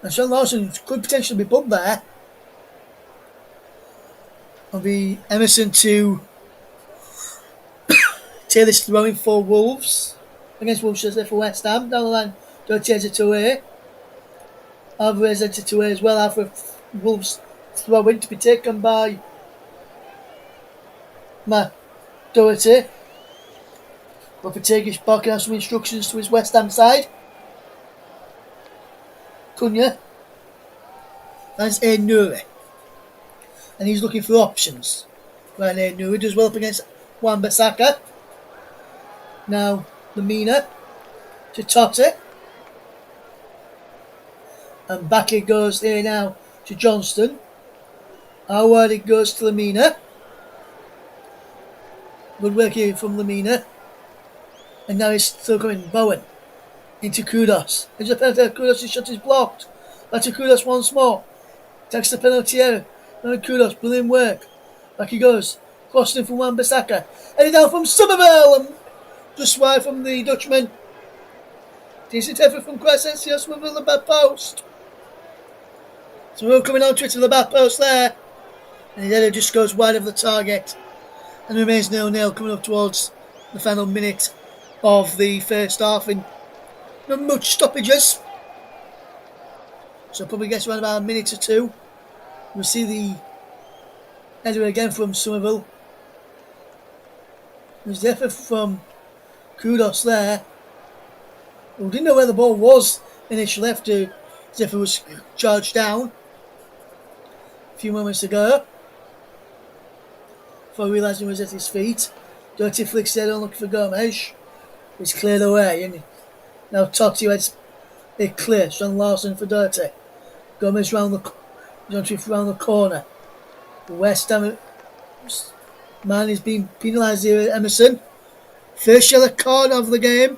And Strand Lawson could potentially be bumped there. It'll be Emerson to take this throw in for Wolves. Against Wolves, there for West Ham. Down the line, Dirty heads it away. Alvarez heads it away as well after Wolves throw in to be taken by Matt Doherty. Lopetegui barking out some instructions to his West Ham side. Cunha. That's Aid Nouri. And he's looking for options. Ryan Aid Nouri does well up against Wan-Bissaka. Now, Lemina to Totti. And back it goes there now to Johnston. Howard it goes to Lemina. Good work here from Lemina. And now he's still coming. Bowen into Kudos. There's a penalty. Kudos' shot is blocked. Back to Kudos once more. Takes the penalty area. Now Kudos, brilliant work. Back he goes. Crossing from Wan-Bissaka. Heading down from Somerville. And just wide from the Dutchman. Decent effort from Crescencio Somerville, the back post. Somerville coming on to it to the back post there. And his header just goes wide of the target. And remains 0-0 coming up towards the final minute of the first half. And not much stoppages. So probably gets around about a minute or two. We'll see the header again from Somerville. There's the effort from Kudos there. We didn't know where the ball was initially after Zephyr was charged down a few moments ago. Before realising he was at his feet. Dirty flicks the head on looking for Gomes. It's cleared away. And now Totti heads it clear. Strand Lawson for Dirty. Gomes round the corner. West Ham man is being penalised here at Emerson. First yellow card of the game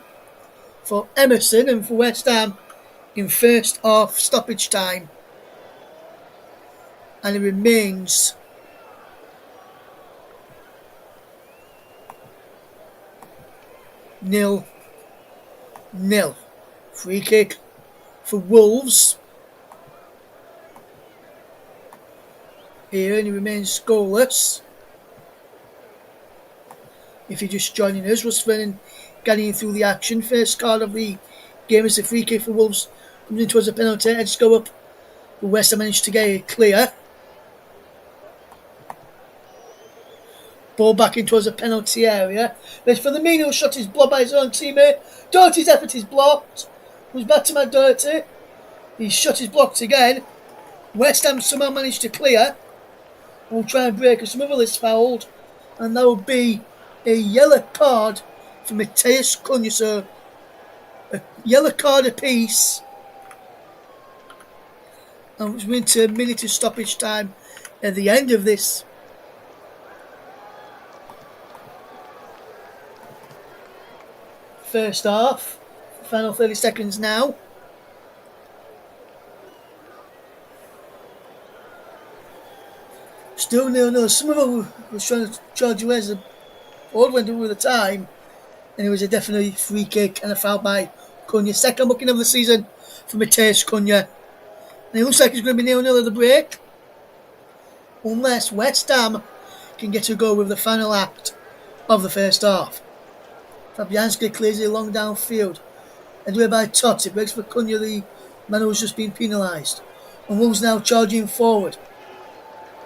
for Emerson and for West Ham in first half stoppage time. And it remains 0-0. Free kick for Wolves. here, and he remains goalless. If you're just joining us, Russ Vernon getting through the action. First card of the game is the free kick for Wolves. Comes in towards the penalty, edge go up. But West Ham managed to get it clear. Ball back in towards the penalty area. There's Firmino, shot is blocked by his own teammate. Doherty's effort is blocked. Comes back to Matt Doherty. His shot is blocked again. West Ham somehow managed to clear. We'll try and break. Smitherl is fouled. And that will be a yellow card for Matheus Cunha. So a yellow card apiece. And it's went to a minute of stoppage time at the end of this. First half. Final 30 seconds now. Still 0-0. Smitherl was trying to charge away as the ball went over the time. And it was a definitely free kick and a foul by Cunha. Second booking of the season for Matheus Cunha. And it looks like it's going to be 0-0 at the break. Unless West Ham can get a goal with the final act of the first half. Fabianski clears it long downfield. And away by Tots. It breaks for Cunha, the man who's just been penalised. And Wolves now charging forward.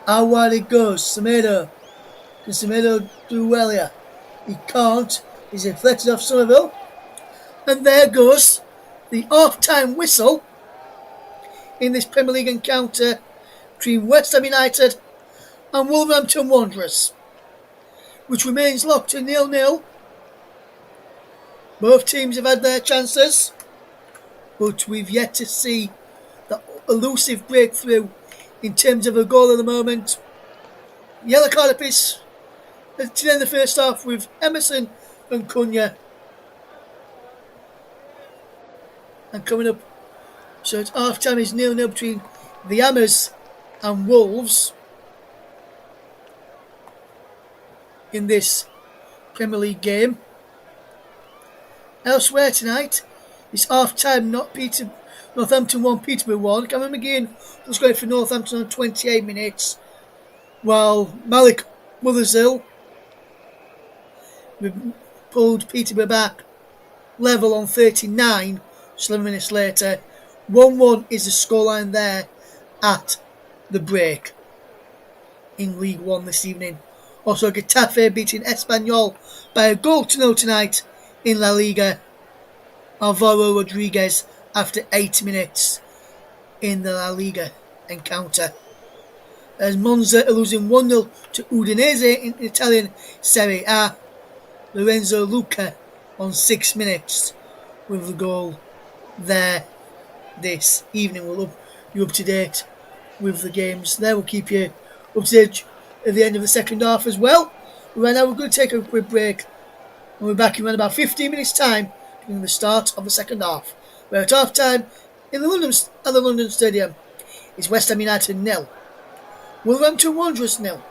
How wide it goes. Semedo. Can Semedo do well here? He can't. He's deflected off Smitherl. And there goes the half-time whistle in this Premier League encounter between West Ham United and Wolverhampton Wanderers, which remains locked to 0-0. Both teams have had their chances, but we've yet to see the elusive breakthrough in terms of a goal at the moment. Yellow card apiece to end the first half with Emerson and Cunha. And coming up, so it's half time is 0-0 between the Hammers and Wolves in this Premier League game. Elsewhere tonight, it's half time, Northampton 1, Peterborough 1. Cameron McGinn was going for Northampton on 28 minutes, while Malik Mothersill pulled Peterborough back level on 39, just 11 minutes later. 1-1 is the scoreline there at the break in League One this evening. Also, Getafe beating Espanyol by a goal to 0 tonight in La Liga. Alvaro Rodriguez after 8 minutes in the La Liga encounter. As Monza are losing 1-0 to Udinese in Italian Serie A. Lorenzo Luca on 6 minutes with the goal there this evening. We'll you up to date with the games there. We'll keep you up to date at the end of the second half as well. Right now we're going to take a quick break and we're back in around about 15 minutes time during the start of the second half. We're at half time at the London Stadium. It's West Ham United 0, Wolverhampton Wanderers 0.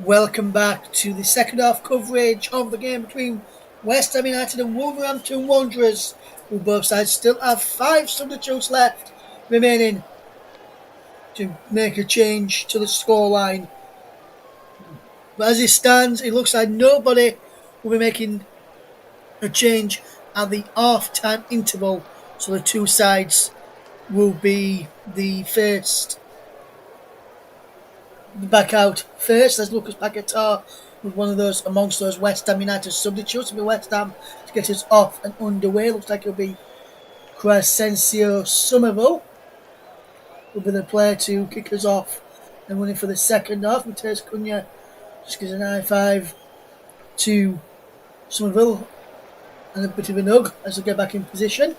Welcome back to the second half coverage of the game between West Ham United and Wolverhampton Wanderers, who both sides still have 5 substitutes left remaining to make a change to the scoreline. But as it stands, it looks like nobody will be making a change at the half-time interval, so the two sides will be the first back out first, as Lucas Paquetá was one of those amongst those West Ham United substitutes. It'll be West Ham to get us off and underway. Looks like it'll be Crescencio Somerville will be the player to kick us off and running for the second half. Matheus Cunha just gives an high five to Somerville and a bit of an hug as they get back in position.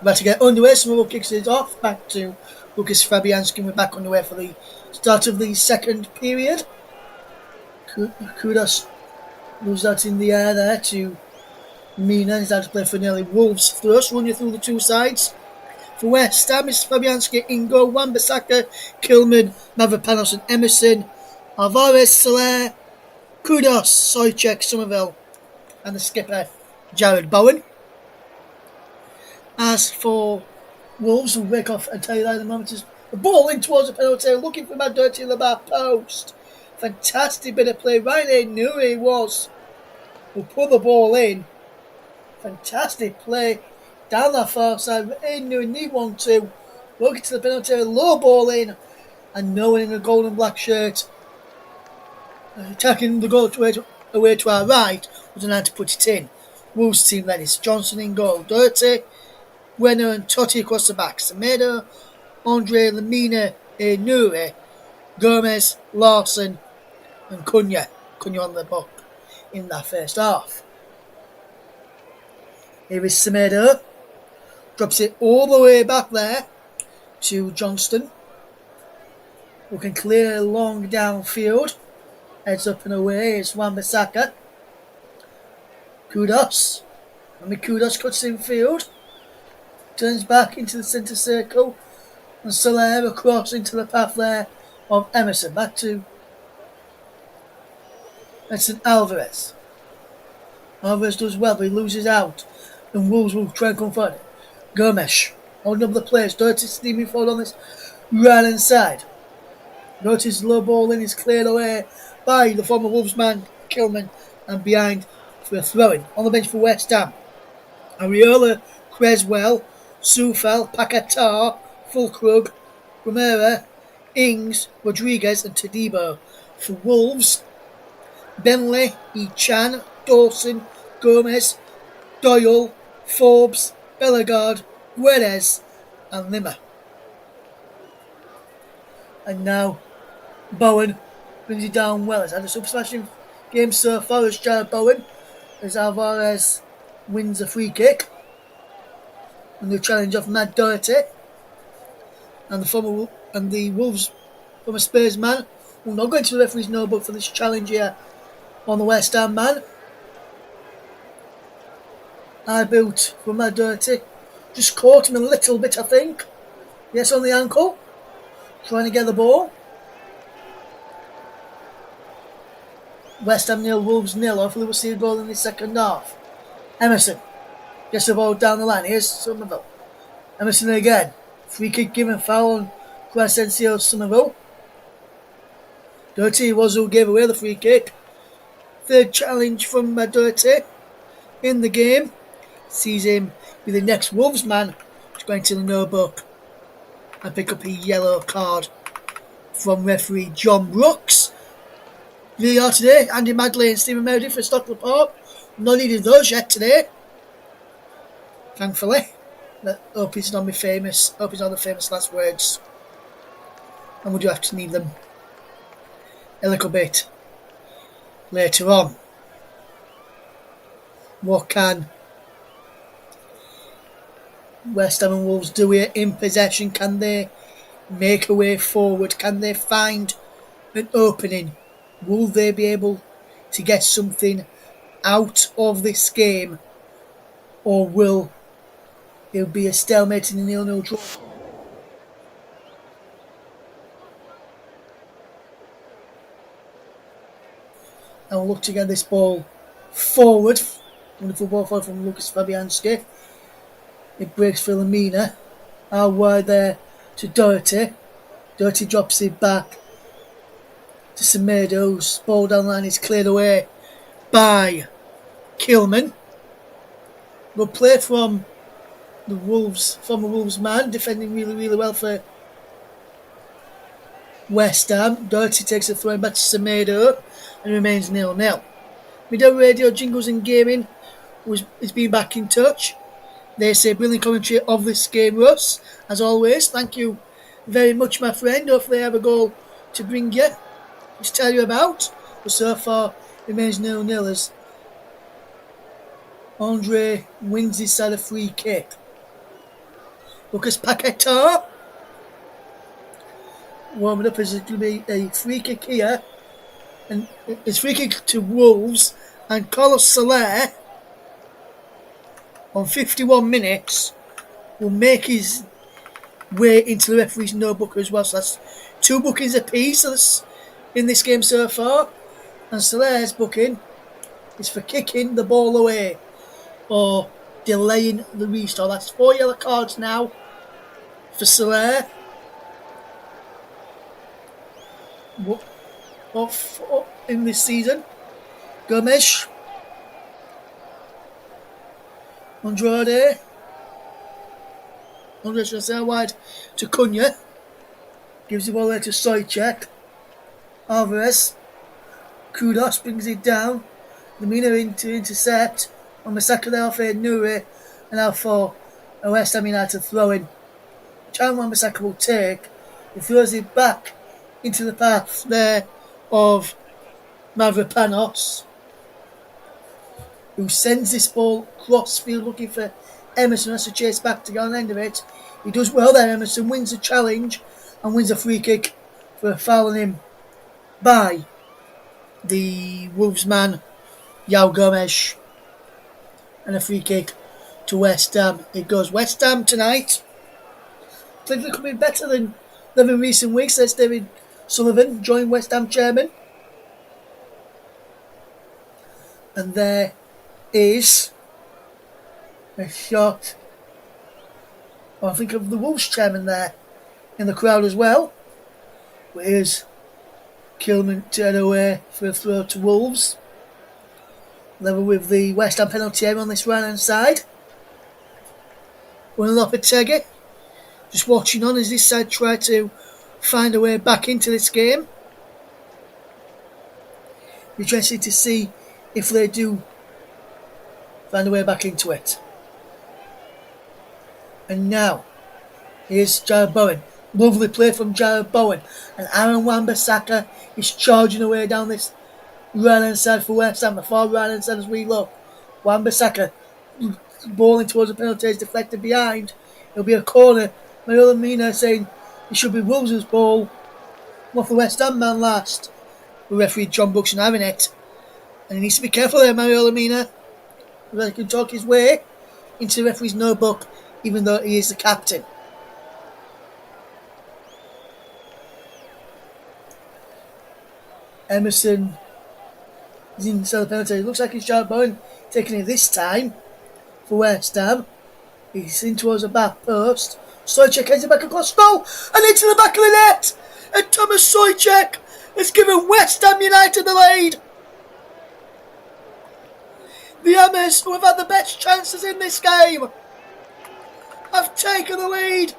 About to get underway, Somerville kicks it off back to Lucas Fabianski. We're back underway for the start of the second period. Kudos moves that in the air there to Mina. He's had to play for nearly Wolves first, running through the two sides. For West Ham, it's Fabianski, Ingo, Wan-Bissaka, Kilman, Mavropanos and Emerson, Alvarez, Soler, Kudos, Souček, Somerville, and the skipper, Jared Bowen. As for Wolves, we'll break off and tell you that in a moment. Is the ball in towards the penalty, looking for Matt Doherty in the back post. Fantastic bit of play. Right there, knew he was. We'll put the ball in. Fantastic play down that far side. Knew he need 1-2. Looking to the penalty, low ball in, and no one in a gold and black shirt attacking the goal away to our right was an to put it in. Wolves team led is Johnson in goal. Doherty, Werner and Totti across the back. Semedo, Andre, Lemina, Nuri, Gomez, Larson and Cunha. Cunha on the buck in that first half. Here is Semedo. Drops it all the way back there to Johnston. Who can clear long downfield. Heads up and away is Wan-Bissaka. Kudos. Kudos cuts in field. Turns back into the centre circle. And Soler across into the path there of Emerson. Back to Edson Alvarez. Alvarez does well, but he loses out. And Wolves will try and come forward. Gomes holding up the players. Doherty steaming forward on this right hand side. Doherty's low ball in is cleared away by the former Wolves man, Kilman, and behind for a throw-in. On the bench for West Ham, Areola, Creswell, Soufal, Paquetá, Fulkrug, Romero, Ings, Rodriguez and Todibo. For Wolves, Benley, Echan, Dawson, Gomez, Doyle, Forbes, Bellegarde, Guedes and Lima. And now Bowen brings it down well. He's had a sub-smashing game so far as Jared Bowen, as Alvarez wins a free kick. And the challenge of Matt Doherty. And the Wolves from a Spurs man will not go into the referee's notebook for this challenge here on the West Ham man. I built from Matt Doherty. Just caught him a little bit, I think. Yes, on the ankle. Trying to get the ball. West Ham 0, Wolves 0. Hopefully we'll see a goal in the second half. Emerson gets the ball down the line. Here's Somerville. Emerson again. Free kick given, foul on Crescencio Somerville. Doherty was who gave away the free kick. Third challenge from Doherty in the game. Sees him be the next Wolves man to go into the notebook and pick up a yellow card from referee John Brooks. VAR today, Andy Madley and Stephen Meredith for Stockley Park. Not needed those yet today, thankfully. But hope it's not the famous last words. And we do have to need them a little bit later on. What can West Ham and Wolves do here in possession? Can they make a way forward? Can they find an opening? Will they be able to get something out of this game? Or will it be a stalemate in the 0-0 draw? and will look to get this ball forward. Wonderful ball forward from Lucas Fabianski. It breaks for Lamina. Out wide there to Doherty. Doherty drops it back to Semedo's. Ball down the line is cleared away by Kilman. Good play from the Wolves man, defending really, really well for West Ham. Doherty takes a throw back to Semedo and remains 0-0. Midfield Radio Jingles and Gaming is being back in touch. They say brilliant commentary of this game, Russ. As always, thank you very much, my friend. Hopefully I have a goal to bring you, to tell you about. But so far, remains 0-0 as Andre wins his side a free kick. Lucas Paquetá warming up as it's going to be a free kick here. And it's free kick to Wolves, and Carlos Soler on 51 minutes will make his way into the referee's no booker as well. So that's 2 bookings apiece in this game so far. And Soler's booking is for kicking the ball away or delaying the restart. That's 4 yellow cards now for Soler. In this season. Gomes. Andrade should say wide to Cunha. Gives the ball there to Souček. Alvarez. Kudos brings it down. Lamina in to intercept. On the second half, Nuri. And now for a West Ham United throw-in. Chan Wan-Bissaka will take. He throws it back into the path there of Mavropanos, who sends this ball cross field looking for Emerson. Has to chase back to get on the end of it. He does well there. Emerson wins the challenge and wins a free kick for fouling him by the Wolves man João Gomes, and a free kick to West Ham. It goes West Ham tonight. I think they could be better than in recent weeks. There's David Sullivan, joint West Ham chairman. And there is a shot, I think, of the Wolves chairman there in the crowd as well. Here's Kilman turned away for a throw to Wolves. Level with the West Ham penalty area on this right hand side. Lopetegui just watching on as this side try to find a way back into this game. Interested to see if they do find a way back into it. And now, here's Jarrod Bowen. Lovely play from Jarrod Bowen. And Aaron Wan-Bissaka is charging away down this right hand side for West Ham, the far right hand side as we look. Wan-Bissaka balling towards the penalty is deflected behind. It'll be a corner. Mario Lamina saying it should be Wolves' ball. Off the West Ham man last. The referee John Buxton having it. And he needs to be careful there, Mario Lamina. He can talk his way into the referee's no book, even though he is the captain. Emerson is inside the penalty. It looks like it's Jarrod Bowen taking it this time for West Ham. He's in towards the back post. Souček heads it back across goal and into the back of the net. And Thomas Souček has given West Ham United the lead. The Hammers, who have had the best chances in this game, have taken the lead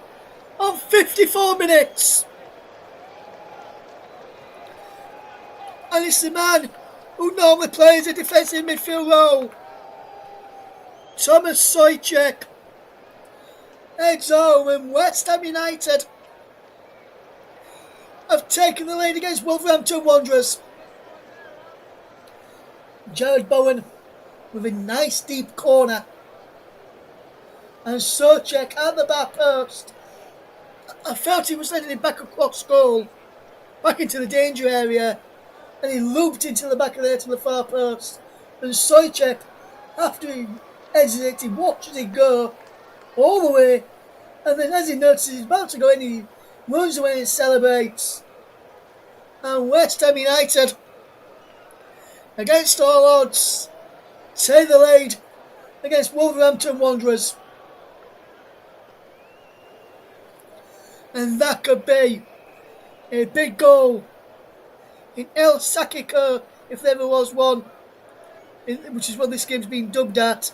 on 54 minutes. And it's the man who normally plays a defensive midfield role, Thomas Souček, heads home, and West Ham United have taken the lead against Wolverhampton Wanderers. Jarrod Bowen with a nice deep corner, and Souček at the back post. I felt he was letting it back across goal, back into the danger area, and he looped into the back of the net to the far post. And Souček, after he hesitates, he watches it go all the way, and then as he notices he's about to go in, he runs away and celebrates. And West Ham United against all odds, take the lead against Wolverhampton Wanderers. And that could be a big goal in El Sakiko, if there ever was one, which is what this game's been dubbed at,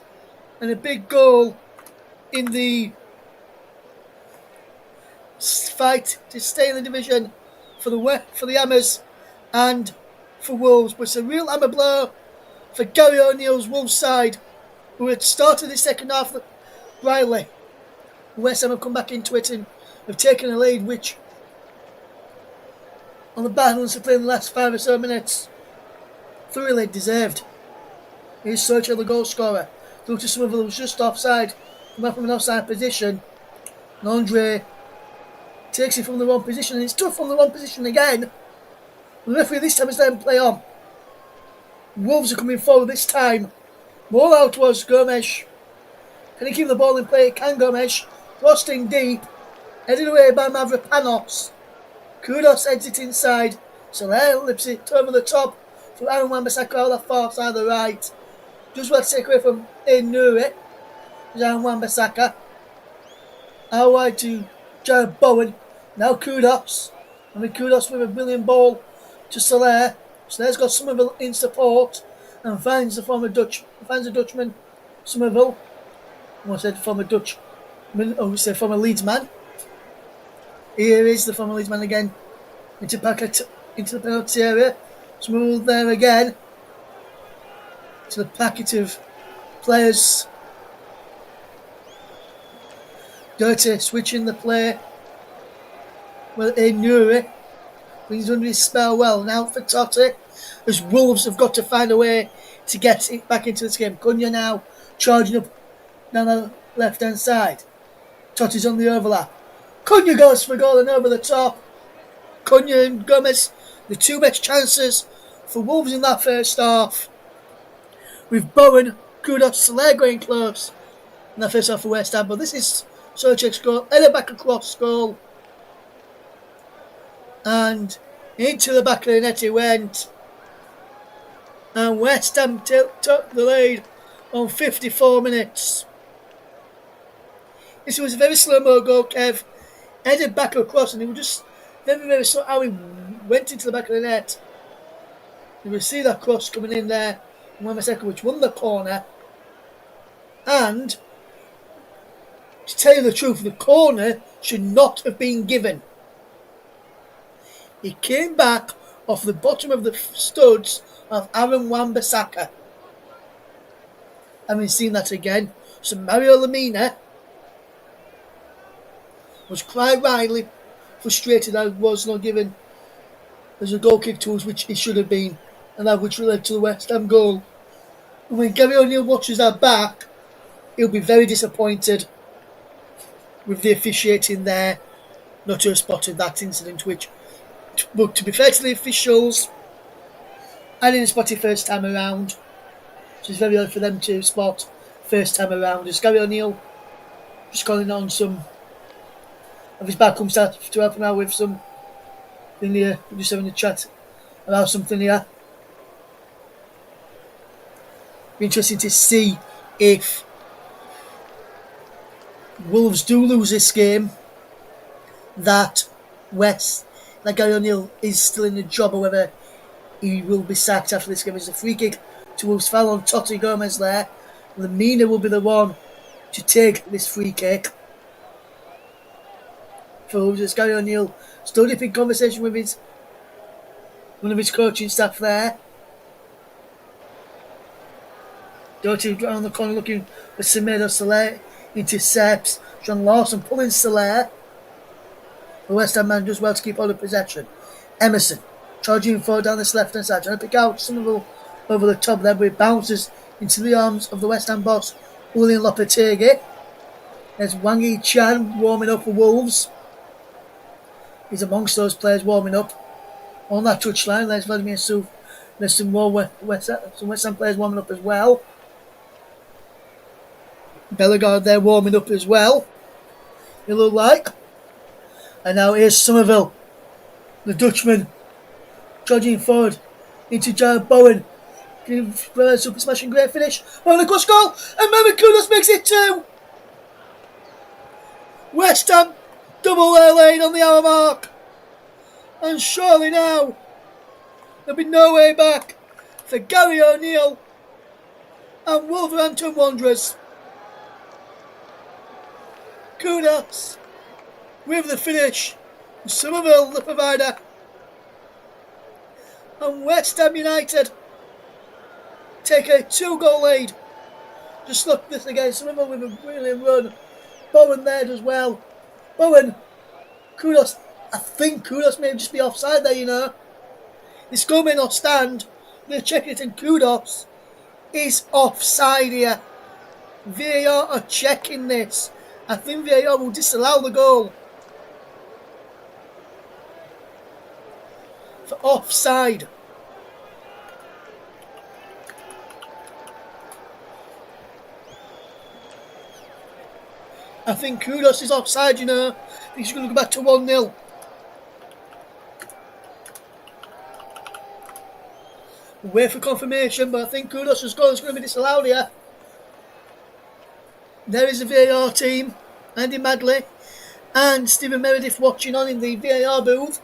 and a big goal in the fight to stay in the division for the Hammers and for Wolves. But it's a real hammer blow for Gary O'Neill's Wolves side, who had started the second half brightly. West Ham have come back into it and have taken a lead, which on the balance of playing the last 5 or so minutes, thoroughly deserved. Here's Sochel, the goal scorer, through to Somerville, who was just offside, from an offside position. And Andre takes it from the wrong position, and it's tough from the wrong position again. The referee this time is letting play on. Wolves are coming forward this time. Ball out towards Gomes. Can he keep the ball in play? Can Gomes. Thrusting deep. Headed away by Mavropanos. Kudos heads it inside. Soler lips it over the top for Aaron Wan-Bissaka on the far side of the right. Just well to take away from Nuri. Aaron Wan-Bissaka. Out wide to Jared Bowen. Now Kudos. Kudos with a brilliant ball to Soler. Soler's got Somerville in support and finds the Dutchman. Somerville. I said former former Leeds man. Here is the former Leeds man again. Into the penalty area. Somerville there again. To the packet of players. Dirty switching the play. Well, Nuri brings under his spell well. Now for Totti, as Wolves have got to find a way to get it back into this game. Cunha now charging up down the left hand side. Totti's on the overlap. Cunha goes for goal and over the top. Cunha and Gomez, the two best chances for Wolves in that first half. With Bowen, Kudos, Soler going close in that first half for West Ham. But this is Souček's goal, headed back across goal. And into the back of the net he went. And West Ham took the lead on 54 minutes. This was a very slow-mo goal, Kev. Headed back across, and he was just very, very slow how he went into the back of the net. You will see that cross coming in there. Wan-Bissaka, which won the corner. And, to tell you the truth, the corner should not have been given. He came back off the bottom of the studs of Aaron Wan-Bissaka. Having seen that again, so Mario Lemina was quite rightly frustrated that it was not given as a goal kick to us, which it should have been, and that which led to the West Ham goal. And when Gary O'Neill watches that back, he'll be very disappointed with the officiating there, not to have spotted that incident, which, but to be fair to the officials, I didn't spot it first time around, so it's very hard for them to spot first time around. As Gary O'Neill just calling on some of his backroom staff to help him out with some thing here. We're just having a chat about something here. Be interesting to see if Wolves do lose this game, that Gary O'Neill is still in the job, or whether he will be sacked after this game. It's a free kick to Wolves, foul on Totti Gomez there. Lemina will be the one to take this free kick for Wolves. As Gary O'Neill still deep in conversation with one of his coaching staff there. Doherty around the corner looking for Semedo. Soler intercepts. John Lawson pulling Soler. The West Ham man does well to keep hold of possession. Emerson charging forward down this left hand side, trying to pick out Somerville over the top there, but it bounces into the arms of the West Ham boss, Julian Lopetegui. There's Wang Yi-chan warming up for Wolves. He's amongst those players warming up on that touchline. There's Vladimir Souf. There's some West Ham players warming up as well. Bellegarde there warming up as well, it looked like. And now here's Somerville, the Dutchman, charging forward into Jared Bowen. Give super smashing great finish. Oh, the cross goal, and Mehmet Kudus makes it 2. West Ham double their lead on the hour mark, and surely now there'll be no way back for Gary O'Neill and Wolverhampton Wanderers. Kudus with the finish, Somerville the provider, and West Ham United take a 2-goal lead. Just look this again, Somerville with a brilliant run. Bowen there as well. Bowen, Kudus, I think Kudus may just be offside there, you know. This goal may not stand. They're checking it, and Kudus is offside here. VAR are checking this. I think VAR will disallow the goal for offside. I think Kudus is offside, you know. I think he's going to go back to 1-0. Wait for confirmation, but I think Kudus' goal is going to be disallowed here. There is the VAR team, Andy Madley and Stephen Meredith watching on in the VAR booth.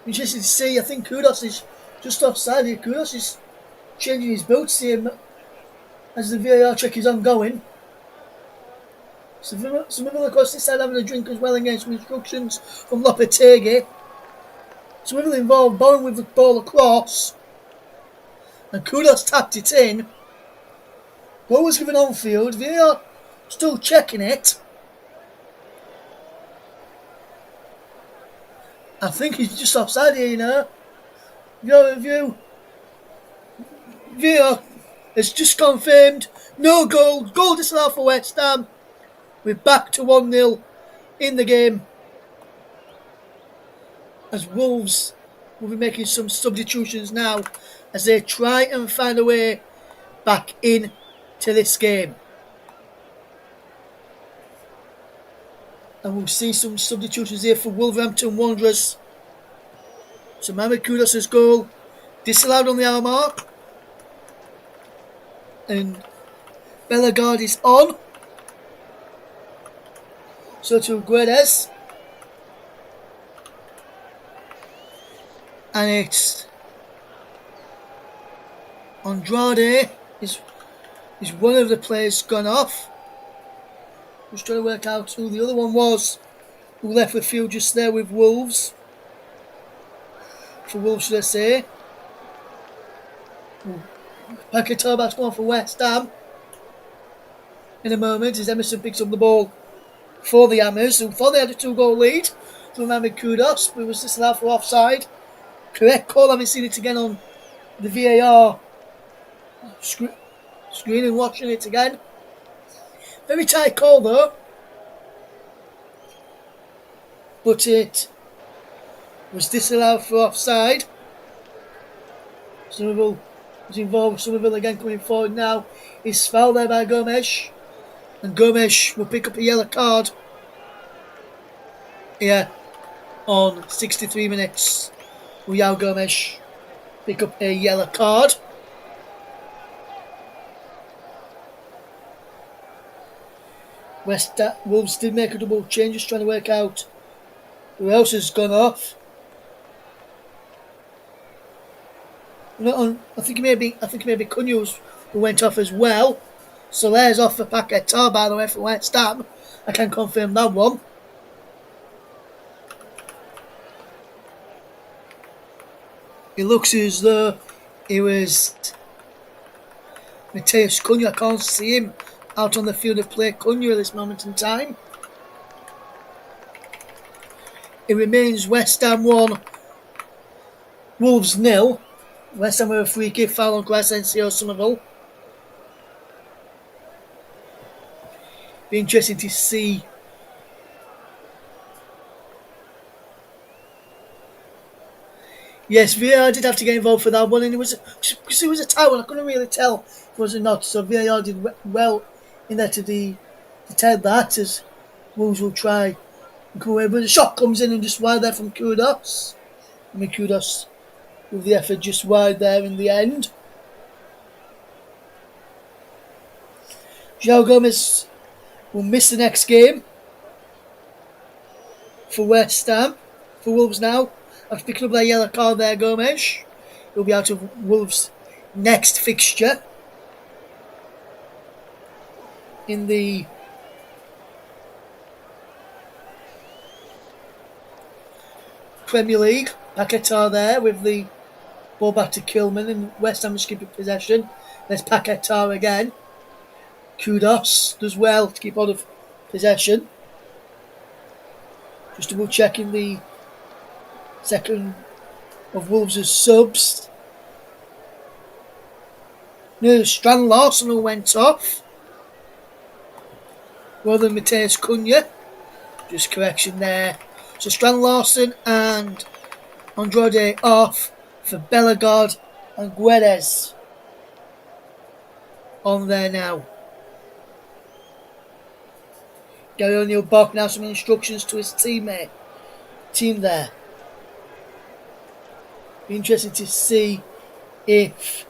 Interesting to see. I think Kudus is just offside here. Kudus is changing his boots here as the VAR check is ongoing. Some of them, of course, inside having a drink as well against some instructions from Lopetegui. Some of them involved Bowen with the ball across, and Kudus tapped it in. Goal was given on field. VAR still checking it. I think he's just offside here, you know. VAR has just confirmed no goal. Goal disallowed for West Ham. We're back to 1-0 in the game, as Wolves will be making some substitutions now as they try and find a way back in to this game. And we'll see some substitutions here for Wolverhampton Wanderers. So Mehmet Kudus' goal disallowed on the hour mark, and Bellegarde is on. So to Guedes, and it's Andrade is one of the players gone off. Just trying to work out who the other one was who left the field just there with Wolves. For Wolves, should I say. Paquetab's gone for West Ham. In a moment, as Emerson picks up the ball for the Hammers, who thought they had a 2-goal lead from Mehmet Kudus, but was disallowed for offside. Correct call, having seen it again on the VAR screen and watching it again. Very tight call though, but it was disallowed for offside. Somerville was involved. Somerville again coming forward now. Is fouled there by Gomes, and Gomes will pick up a yellow card here on 63 minutes. Uyao Gomes pick up a yellow card. Wolves did make a double change, just trying to work out who else has gone off. I think maybe Cunha who went off as well. Soler's off for Paquetá, by the way, for West Ham. I can confirm that one. It looks as though it was Mateus Cunha. I can't see him out on the field of play. Cunha at this moment in time. It remains West Ham 1, Wolves 0. West Ham with a free kick foul on Crescencio Somerville. Be interesting to see yes, VAR did have to get involved for that one, and it was a tie one. I couldn't really tell if it was or not. So VAR did well in there to detect that, as Wolves will try and come away. But the shot comes in and just wide there from Kudus. I mean, kudos with the effort just wide there in the end. João Gomez will miss the next game for West Ham. For Wolves now, after picking up that yellow card there, Gomez. He'll be out of Wolves' next fixture in the Premier League. Paquetá there with the ball back to Kilman, and West Ham is keeping possession. There's Paquetá again. Kudos does well to keep on of possession. Just double checking the second of Wolves' subs. No, Strand Larson who went off rather than Matheus Cunha. Just correction there. So Strand Larson and Andrade off for Bellegarde and Guedes on there now. Gary O'Neill barking out some instructions to his team there. Be interesting to see if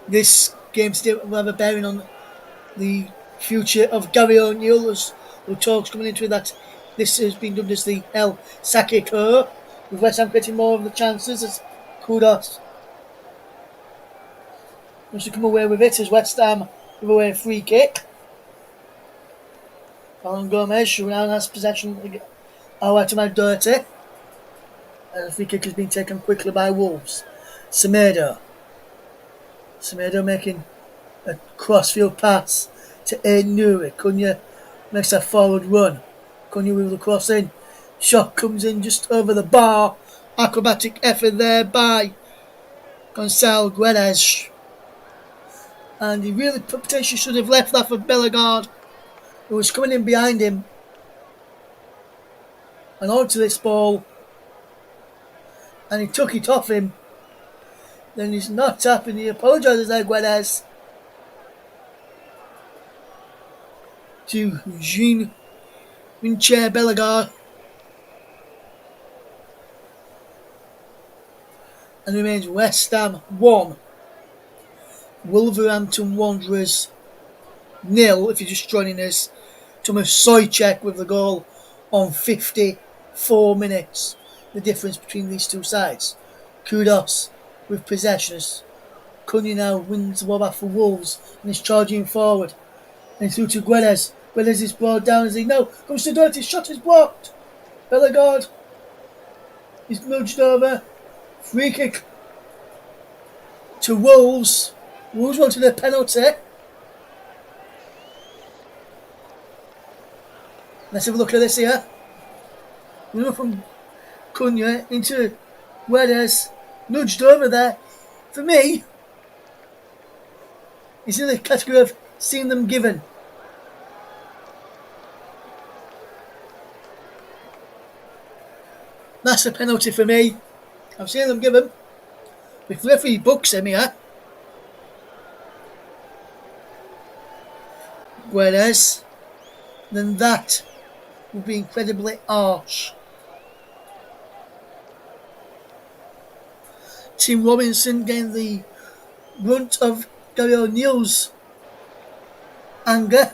this game still will have a bearing on the future of Gary O'Neill, as the talks coming into it that this has been dubbed as the El Sakiko, with West Ham getting more of the chances as Kudos wants to come away with it as West Ham give away a free kick. Alan Gomez, who now has possession, out of my dirty. And the free kick has been taken quickly by Wolves. Semedo making a crossfield pass to Nuri. Cunha makes a forward run. Cunha with the cross in. Shot comes in just over the bar. Acrobatic effort there by Gonçalo Guedes. And he really potentially should have left that for Bellegarde, who was coming in behind him. And onto this ball. And he took it off him. Then he's not tapping. He apologises there, Guedes. To Jean Vince Bellegarde. And remains West Ham 1. Wolverhampton Wanderers 0, if you're just joining us. Thomas Souček with the goal on 54 minutes. The difference between these two sides. Kudos with possessions. Cunha now wins the ball back for Wolves and is charging forward. And through to Guedes. Guedes is brought down as he comes to Dirty. Shot is blocked. Bellegarde is nudged over. Free kick to Wolves. Wolves wanted a penalty. Let's have a look at this here. We know from Cunha into Guedes, nudged over there. For me, it's in the category of seeing them given. That's a penalty for me. I've seen them given. If the referee books him here, Guedes, then that would be incredibly harsh. Tim Robinson getting the brunt of Gary O'Neill's anger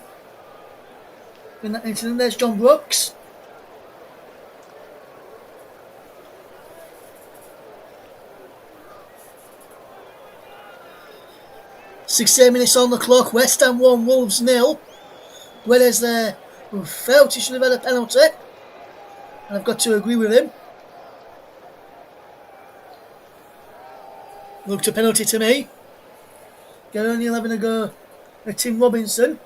in that incident. There's John Brooks. Sixteen minutes on the clock. West Ham 1, Wolves 0. Guedes there, who felt he should have had a penalty, and I've got to agree with him. Looked a penalty to me. Gary O'Neill having a go at Tim Robinson.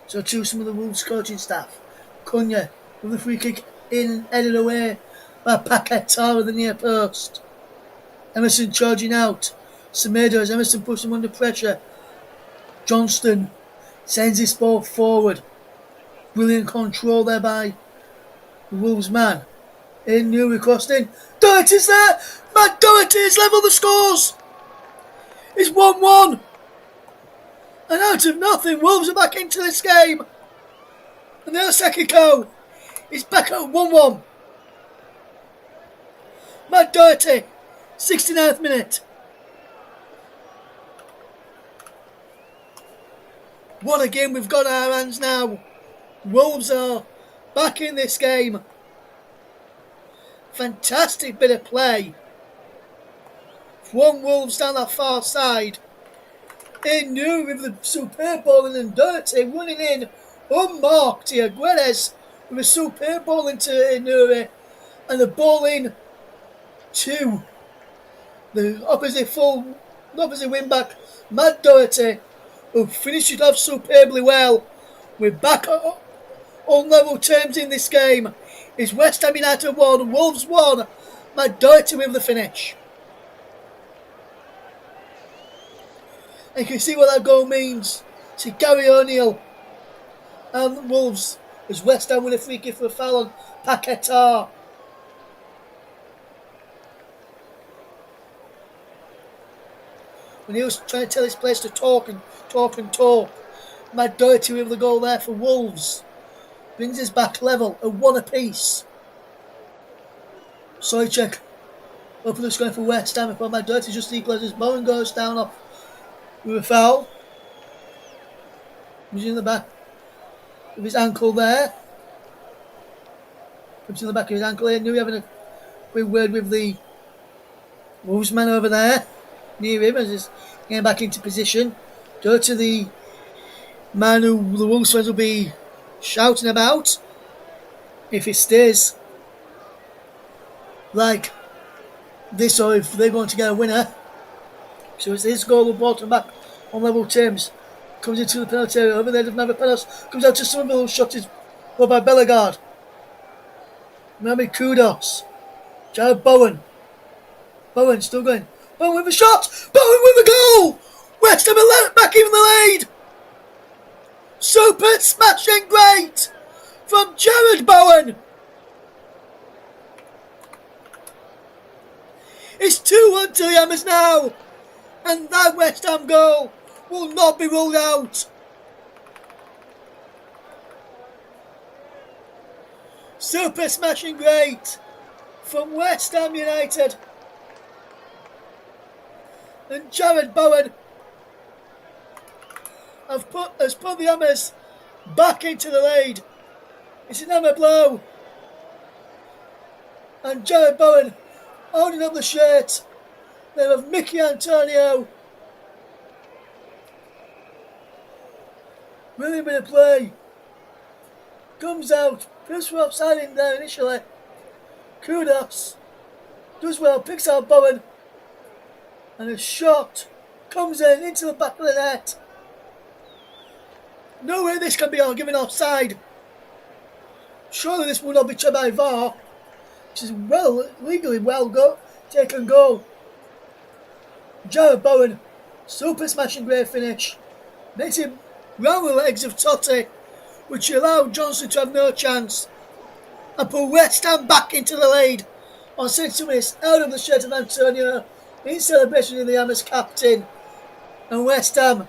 So to some of the Wolves coaching staff. Cunha with the free kick in and headed away by Paquetá at the near post. Emerson charging out. Semedo as Emerson pushes him under pressure. Johnston sends his ball forward. Brilliant control there by the Wolves man. In Nuri crossed in. Doherty's there! Matt Doherty has levelled the scores! It's 1-1! And out of nothing, Wolves are back into this game. And the second goal is back at 1-1. Matt Doherty, 69th minute. What a game we've got in our hands now. Wolves are back in this game. Fantastic bit of play. One Wolves down that far side. In new with the superb ball and Doherty running in unmarked here. Guedes with a superb ball into Inuri and the ball in to the opposite wing back, Matt Doherty, who finished it off superbly well. We're back on level terms in this game. It's West Ham United 1, Wolves 1. Matt Doherty with the finish. And you can see what that goal means to Gary O'Neill and Wolves as West Ham win a free kick for a foul on Paquetá. When he was trying to tell his players to talk. Matt Doherty with the goal there for Wolves. Brings us back level at 1 apiece. Souček open the score for West Ham. But Matt Doherty just equalises. Bowen goes down off with a foul. He's in the back of his ankle there. Comes in the back of his ankle here. Knew having a quick word with the Wolves man over there near him as he's getting back into position. Go to the man who the Wolves fans will be shouting about if it stays like this or if they're going to get a winner. So it's his goal brought him back on level terms. Comes into the penalty area over there, doesn't have a penalty. Comes out to Somerville, shot is well by Bellegarde. Mohamed Kudus. Jared Bowen. Bowen still going. Bowen with a shot! Bowen with a goal! West Ham are back in the lead! Super smashing great from Jared Bowen! It's 2-1 to the Hammers now! And that West Ham goal will not be ruled out. Super smashing great from West Ham United. And Jared Bowen has put the Hammers back into the lead. It's an Hammer blow. And Jared Bowen holding up the shirt. They have Mickey Antonio. Really bit of play. Comes out. Goes for offside in there initially. Kudus does well. Picks out Bowen. And a shot comes in into the back of the net. No way this can be given offside. Surely this will not be checked by VAR. Which is legally taken goal. Jared Bowen, super smashing great finish. Makes him round the legs of Totti, which allowed Johnson to have no chance. And put West Ham back into the lead on 60 minutes out of the shirt of Antonio in celebration of the Hammers captain. And West Ham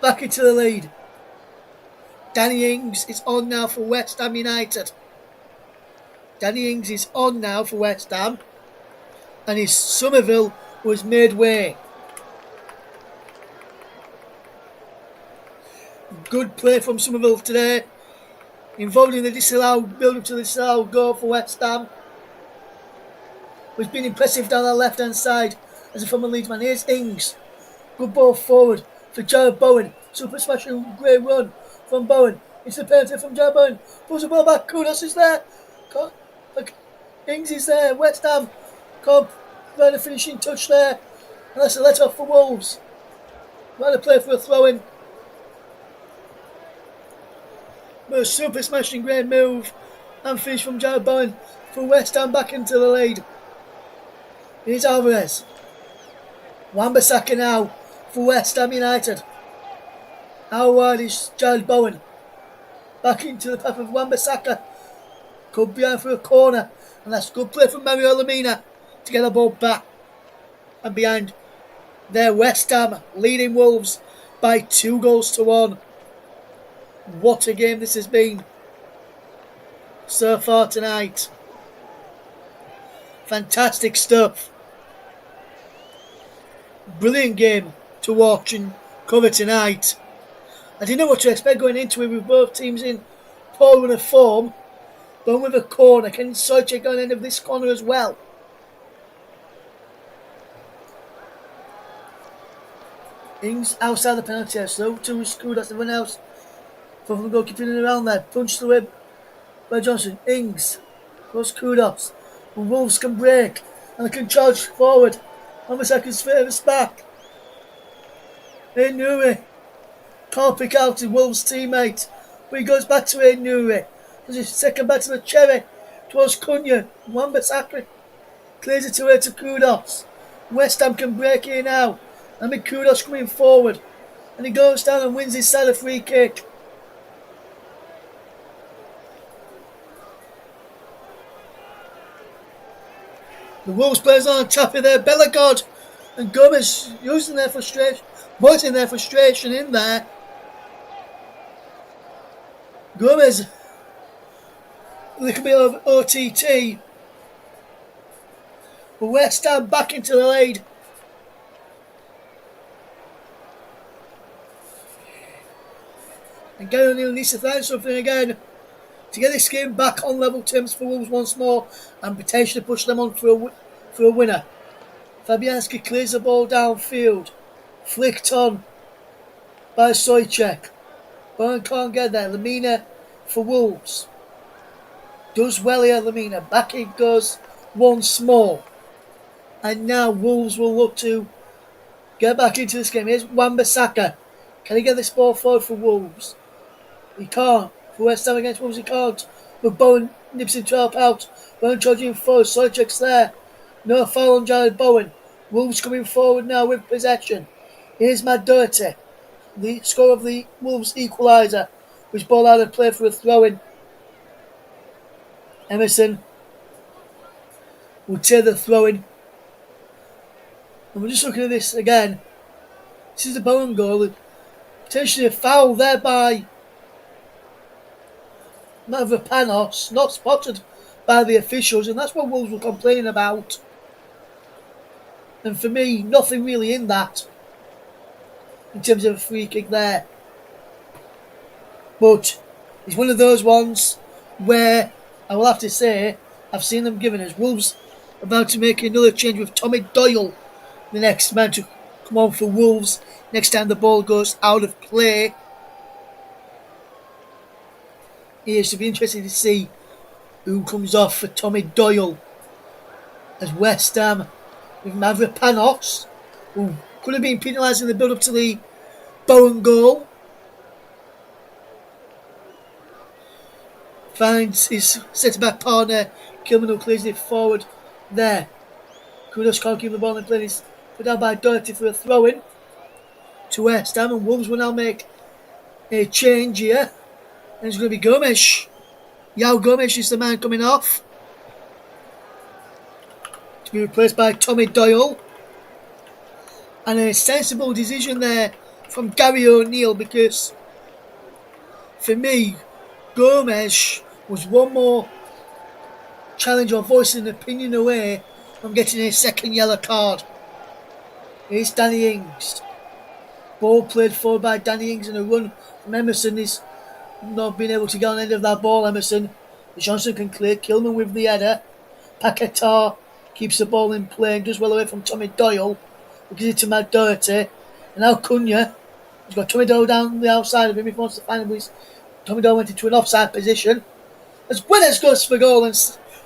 back into the lead. Danny Ings is on now for West Ham United. Danny Ings is on now for West Ham. And his Somerville was made way. Good play from Somerville today. Involved in the build-up to the disallowed goal for West Ham. It's been impressive down the left-hand side as a former Leeds man. Here's Ings. Good ball forward for Jared Bowen. Super smashing great run from Bowen. It's the penalty from Jared Bowen. Pulls the ball back. Kudus is there. Ings is there. West Ham. Cobb. Right, a finishing touch there. And that's a let off for Wolves. Right, a play for a throw-in. But a super smashing great move and finish from Jared Bowen for West Ham back into the lead. Here's Alvarez. Wan-Bissaka now for West Ham United. How wide is Jared Bowen? Back into the path of Wan-Bissaka. Could behind for a corner. And that's a good play from Mario Lemina to get the ball back. And behind there, West Ham leading Wolves by 2-1. What a game this has been so far tonight. Fantastic stuff. Brilliant game to watch and cover tonight. I didn't know what to expect going into it with both teams in poor run of form. Going with a corner. Can Souček on the end of this corner as well? Ings outside the penalty area. So to Kudos, everyone else from the goalkeeper in around there. Punched away by Johnson. Ings goes Kudos. And Wolves can break and they can charge forward. Wan-Bissaka's furthest back. Nuri can't pick out his Wolves teammate. But he goes back to Nuri. Does his second back to the cherry towards Cunha. Wan-Bissaka clears it away to Kudos. West Ham can break here now. And with Kudos coming forward. And he goes down and wins his side a free kick. The Wolves players on top of there. Bellegarde and Gomez using their frustration, voicing their frustration in there. Gomez, a little bit of OTT. But West Ham back into the lead. And Gary O'Neill needs to find something again to get this game back on level terms for Wolves once more and potentially push them on for a winner. Fabianski clears the ball downfield. Flicked on by Souček. Bowen can't get there. Lemina for Wolves. Does well here, Lemina. Back it goes once more. And now Wolves will look to get back into this game. Here's Wan-Bissaka. Can he get this ball forward for Wolves? He can't. For West Ham against Wolves, he can't. But Bowen nips him to help out. Bowen charging forward. Souček's there. No foul on Jared Bowen. Wolves coming forward now with possession. Here's Matt Doherty. The score of the Wolves equaliser. Which ball out of play for a throw-in. Emerson will take the throw-in. And we're just looking at this again. This is the Bowen goal. Potentially a foul there by Mavropanos, not spotted by the officials, and that's what Wolves were complaining about. And for me, nothing really in that, in terms of a free kick there. But it's one of those ones where I will have to say I've seen them given as Wolves about to make another change with Tommy Doyle, the next man to come on for Wolves next time the ball goes out of play. It should be interesting to see who comes off for Tommy Doyle as West Ham with Mavropanos, who could have been penalised in the build-up to the Bowen goal. Finds his centre-back partner, Kilman, who clears it forward there. Kudos can't keep the ball in play. He's put down by Doherty for a throw-in to West Ham, and Wolves will now make a change here. And it's going to be Gomes. Yao Gomes is the man coming off. To be replaced by Tommy Doyle. And a sensible decision there from Gary O'Neill, because for me, Gomes was one more challenge or voicing an opinion away from getting a second yellow card. Here's Danny Ings. Ball played forward by Danny Ings, and a run from Emerson is not being able to get on the end of that ball. Emerson. Johnson can clear. Kilman with the header. Paquetá keeps the ball in play and does well away from Tommy Doyle. Gives it to Matt Doherty. And now Cunha. He's got Tommy Doyle down the outside of him. If he wants to find him, Tommy Doyle went into an offside position. As Winners goes for goal and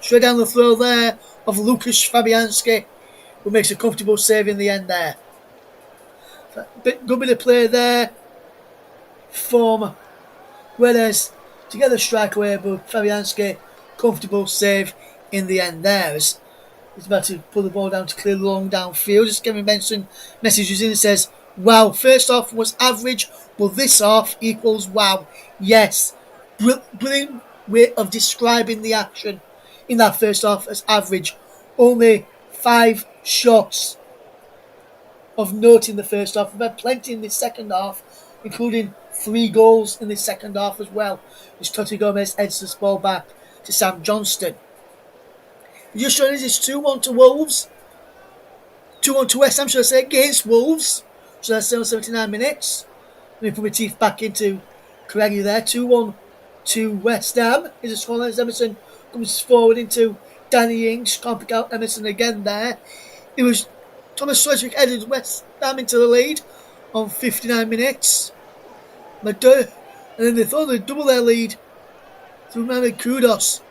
straight down the throw there of Lucas Fabianski, who makes a comfortable save in the end there. Good bit of play there from Whereas to get the strike away, but Fabianski, comfortable save in the end there. He's about to pull the ball down to clear the long downfield. Just Kevin Benson messages in and says, wow, first half was average, but this half equals wow. Yes, brilliant way of describing the action in that first half as average. Only 5 shots of note in the first half. We've had plenty in the second half, including 3 goals in the second half as well, as Totti Gomez heads this ball back to Sam Johnston. Just showing us it's 2-1 to Wolves. 2-1 to West Ham, should I say, against Wolves. So that's still 79 minutes. Let me put my teeth back into Craigie there. 2-1 to West Ham is a scoreline as Emerson comes forward into Danny Ings. Can't pick out Emerson again there. It was Thomas Sedgwick headed West Ham into the lead on 59 minutes. And then they thought they'd double their lead through Mohamed Kudus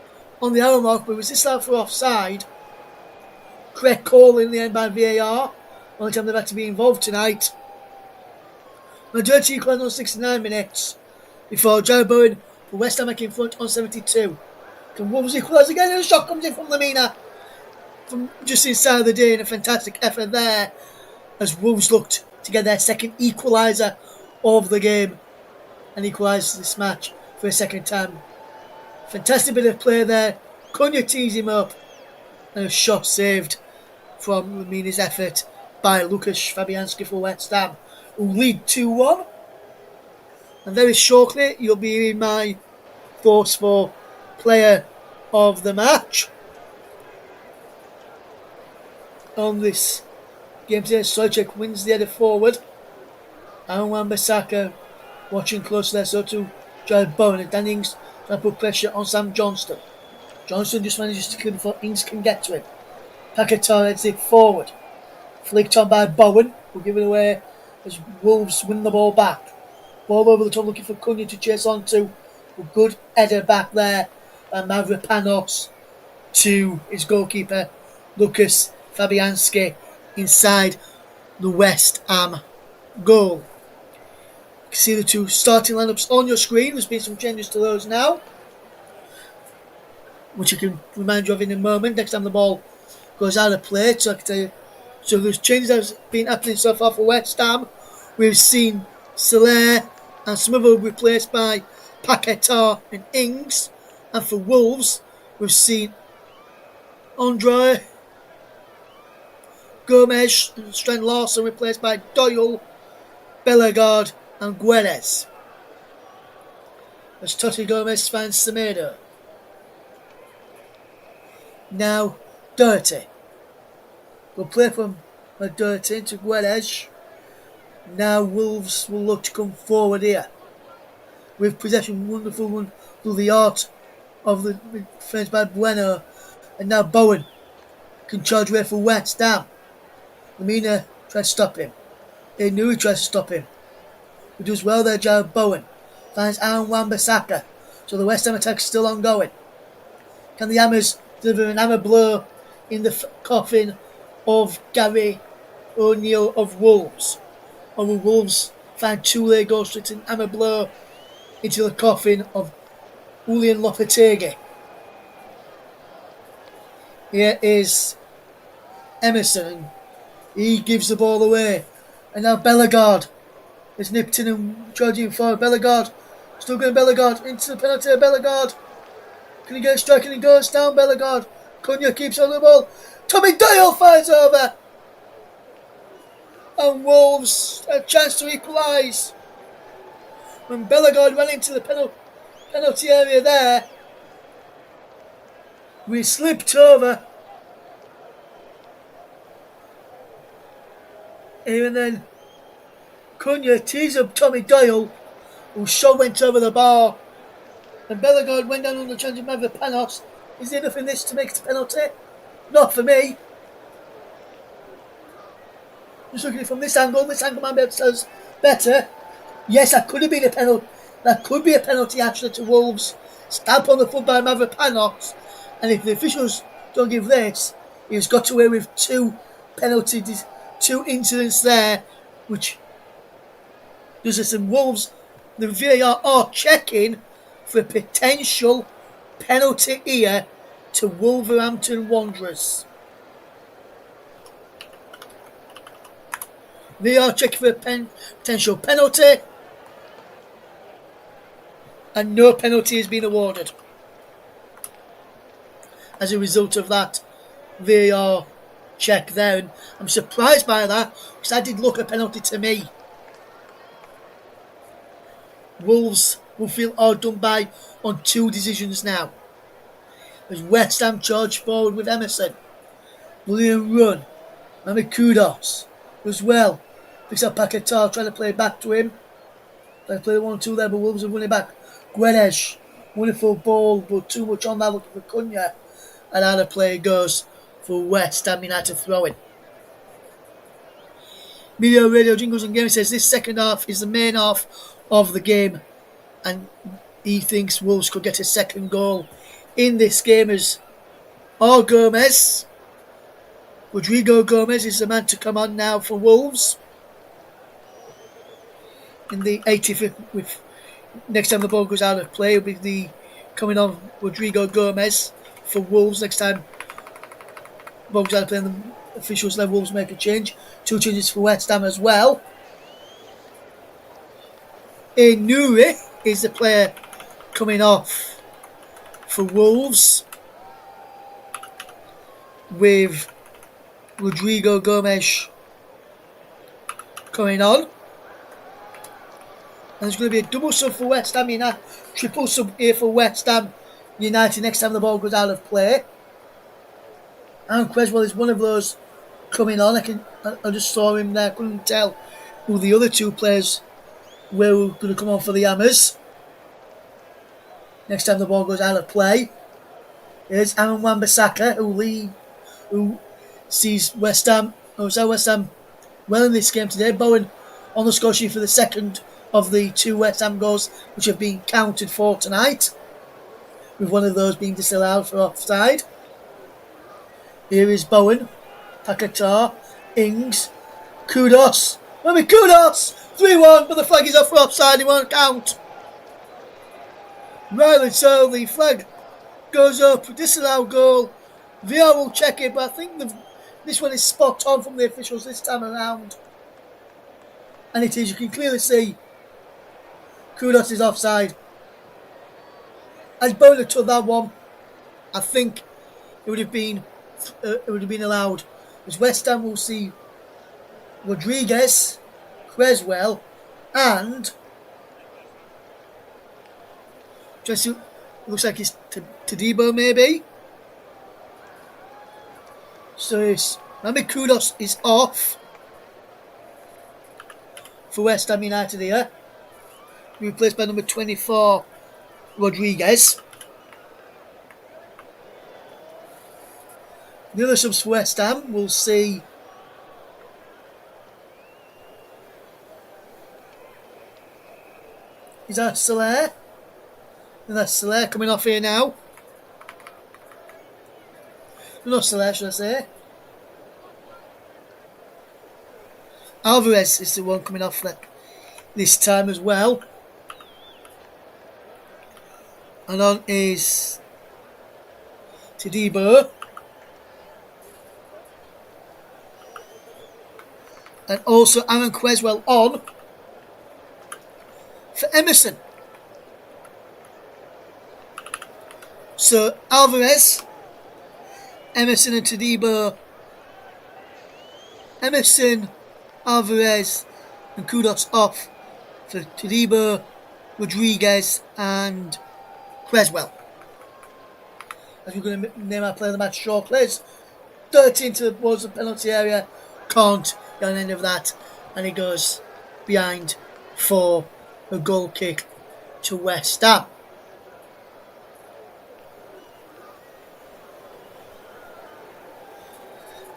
on the hour mark, but it was this out for offside. Craig Cole in the end by VAR. Only time they've had to be involved tonight. Majority equalised on 69 minutes before Jared Bowen for West Ham in front on 72. Can Wolves equalise again? And a shot comes in from Lamina from just inside the day, and a fantastic effort there as Wolves looked to get their second equaliser of the game and equalise this match for a second time. Fantastic bit of play there. Cunha tees him up, and a shot saved from Lamina's effort by Lucas Fabianski for West Ham, who lead 2-1. And very shortly, you'll be hearing my thoughts for player of the match on this game today. Sojek wins the header forward. Aaron Wan-Bissaka watching closely there, so to Jared Bowen, and Dan Ings trying to put pressure on Sam Johnston. Johnston just manages to clear before Ings can get to him. Paquetá heads it forward. Flicked on by Bowen, who'll give it away as Wolves win the ball back. Ball over the top looking for Cunha to chase on to. A good header back there by Mavropanos to his goalkeeper, Lucas Fabianski, inside the West Ham goal. You can see the two starting lineups on your screen. There's been some changes to those now, which I can remind you of in a moment. Next time the ball goes out of play, so I can tell you. So there's changes that have been happening so far for West Ham. We've seen Soler and Smother replaced by Paquetá and Ings. And for Wolves, we've seen Andre Gomes and Strand Larson replaced by Doyle, Bellegarde and Guedes. As Totti Gomez finds Semedo. Now Doherty. We'll play from Doherty to Guedes. Now Wolves will look to come forward here. With possession, wonderful one through the art of the defence by Bueno. And now Bowen can charge away for West Ham. Lamina tries to stop him. They knew he tries to stop him. He does well there, Jared Bowen. Finds Aaron Wan-Bissaka. So the West Ham attack is still ongoing. Can the Hammers deliver an hammer blow in the coffin of Gary O'Neill of Wolves? Or will Wolves find two late goals to an hammer blow into the coffin of Julian Lopetegui? Here is Emerson. He gives the ball away. And now Bellegarde is nipped in and charging forward. Bellegarde. Still going Bellegarde. Into the penalty of Bellegarde. Can he get a strike and he goes down Bellegarde? Cunha keeps on the ball. Tommy Doyle fires over. And Wolves a chance to equalise. When Bellegarde ran into the penalty area there, we slipped over. Even then, Cunha tees up Tommy Doyle, whose shot went over the bar. And Bellegarde went down on the chance of Mavropanos. Is there enough in this to make it a penalty? Not for me. Just looking at it from this angle might be able to tell us better. Yes, that could have been a penalty. That could be a penalty actually to Wolves. Stamp on the foot by Mavropanos. And if the officials don't give this, he's got away with two incidents there, which does us some Wolves. The VAR are checking for a potential penalty here to Wolverhampton Wanderers. VAR checking for a potential penalty, and no penalty has been awarded as a result of that VAR check there. And I'm surprised by that, because that did look a penalty to me. Wolves will feel outdone by on two decisions now. as West Ham charge forward with Emerson. Brilliant run. Mami Kudos as well. Picks up Paquetá, trying to play back to him. They play 1-2 there, but Wolves are running back. Guedes, wonderful ball, but too much on that, looking for Cunha. And out of play goes for West Ham United throwing. Media Radio Jingles and Games says this second half is the main half of the game, and he thinks Wolves could get a second goal in this game as Rodrigo Gomez is the man to come on now for Wolves. In the 85th, with next time the ball goes out of play, will be the coming on Rodrigo Gomez for Wolves. Next time the ball goes out of play, and the officials let Wolves make a change. 2 changes for West Ham as well. Nuri is the player coming off for Wolves, with Rodrigo Gomez coming on. And there's going to be a double sub for West Ham United, triple sub here for West Ham United next time the ball goes out of play. And Creswell is one of those coming on. I just saw him there, couldn't tell who the other 2 players were going to come on for the Hammers. Next time the ball goes out of play. Here's Aaron Wan-Bissaka, who sees West Ham well in this game today. Bowen on the score sheet for the second of the 2 West Ham goals which have been counted for tonight, with one of those being disallowed for offside. Here is Bowen, Paquetá, Ings, Kudos. Kudos! 3-1, but the flag is up for offside, it won't count. Right, so the flag goes up, disallowed goal. VR will check it, but I think this one is spot on from the officials this time around. And it is, you can clearly see Kudos is offside. As Bowen took that one, I think it would have been allowed. As West Ham will see Rodriguez, Creswell, and just looks like it's Todibo maybe. So it's Mami Kudos is off for West Ham United here. Replaced by number 24, Rodriguez. The other subs for West Ham, we'll see is that Soler? And that's Soler coming off here now. Not Soler, should I say. Alvarez is the one coming off this time as well. And on is Todibo. And also Aaron Creswell on for Emerson. So Alvarez, Emerson and Todibo. Emerson, Alvarez and Kudos off for Todibo, Rodriguez and Creswell. As we're going to name our player of the match shortly. 13 towards the penalty area. Can't get on the end of that. And he goes behind for a goal kick to West Ham.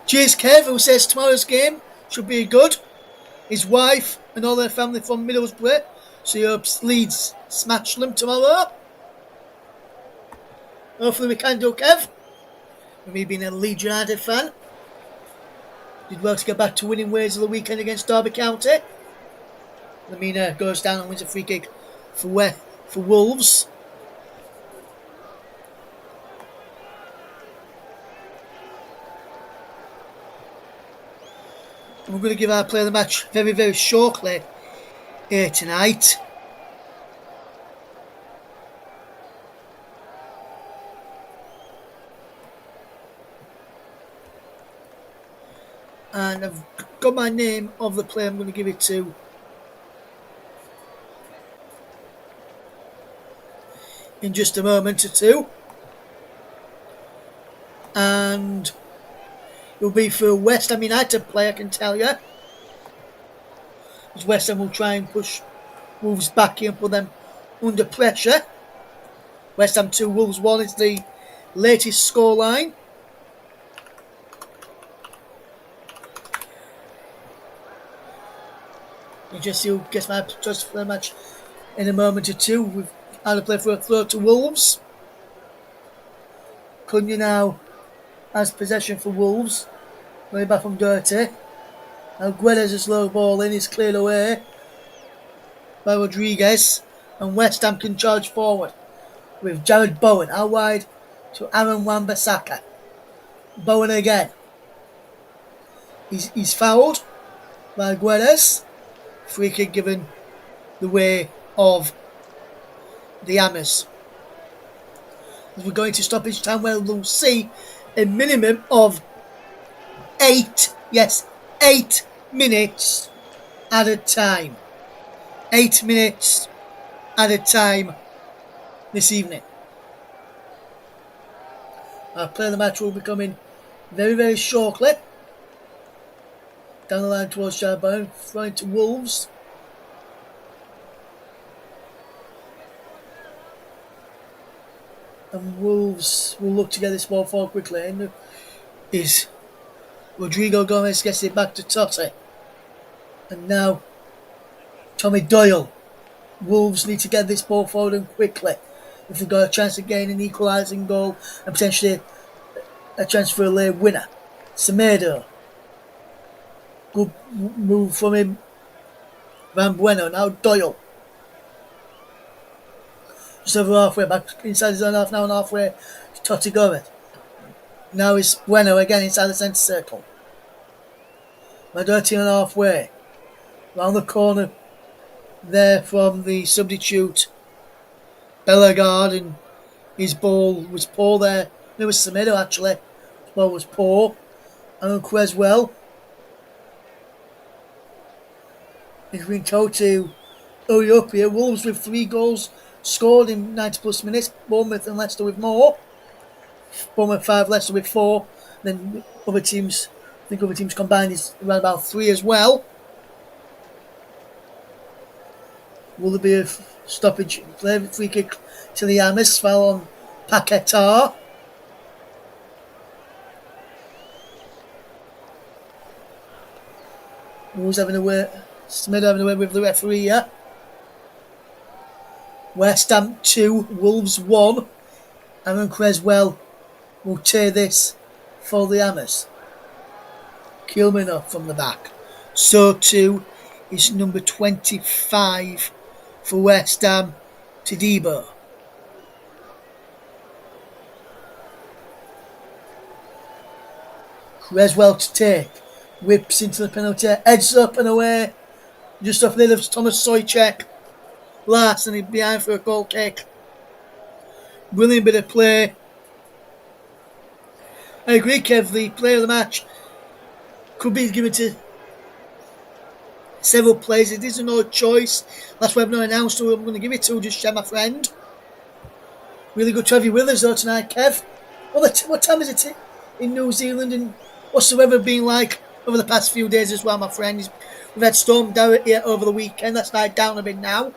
Cheers Kev, who says tomorrow's game should be good. His wife and all their family from Middlesbrough, so he hopes Leeds smash them tomorrow. Hopefully we can do, Kev. With me being a Leeds United fan. Did well to get back to winning ways of the weekend against Derby County. Lamina goes down and wins a free kick for Wolves. And we're going to give our player of the match very, very shortly here tonight. And I've got my name of the player I'm going to give it to. In just a moment or two. and it will be for a West Ham United player, I can tell you. As West Ham will try and push Wolves back in and put them under pressure. West Ham 2, Wolves 1 is the latest scoreline. You just see who gets my trust for the match in a moment or two. We've had a play for a throw to Wolves. Cunha now has possession for Wolves. Way back from Dirty. Now Guedes is low ball in, is cleared away by Rodriguez. And West Ham can charge forward with Jared Bowen out wide to Aaron Wan-Bissaka. Bowen again. He's fouled by Guedes. Free kick given the way of the Hammers. As we're going to stoppage time where we'll see a minimum of 8 minutes at a time. 8 minutes at a time this evening. Our play of the match will be coming very, very shortly. Down the line towards Jarbourne, throwing to Wolves. And Wolves will look to get this ball forward quickly. And is Rodrigo Gomez gets it back to Totti. And now Tommy Doyle. Wolves need to get this ball forward and quickly if they've got a chance of getting an equalising goal and potentially a chance for a late winner. Semedo. Good move from him. Van Bueno. Now Doyle. Just over halfway back inside his own half, now and halfway to Totti Gomez. Now it's Bueno again inside the centre circle. Madotti on halfway. Round the corner there from the substitute Bellegarde, and his ball was poor there. It was Semedo actually. His ball was poor. And Creswell. He's been told to hurry up here. Wolves with 3 goals scored in 90 plus minutes. Bournemouth and Leicester with more. Bournemouth 5, Leicester with 4. Then other teams, I think other teams combined is around about 3 as well. Will there be a stoppage play? Free kick to the Hammers. Foul on Paquetá. Who's having a way? Smith having a way with the referee here. West Ham 2, Wolves 1. Aaron Creswell will tear this for the Hammers. Kilman from the back. So too is number 25 for West Ham, Todibo. Creswell to take. Whips into the penalty. Edges up and away. Just off the head of Thomas Souček. Larson behind for a goal kick. Brilliant bit of play. I agree, Kev. The player of the match could be given to several players. It isn't no choice. That's why I've not announced who I'm going to give it to just yet, my friend. Really good to have you with us though tonight, Kev. What time is it in New Zealand, and what's the weather been like over the past few days as well, my friend? We've had storm down here over the weekend. That's died down a bit now.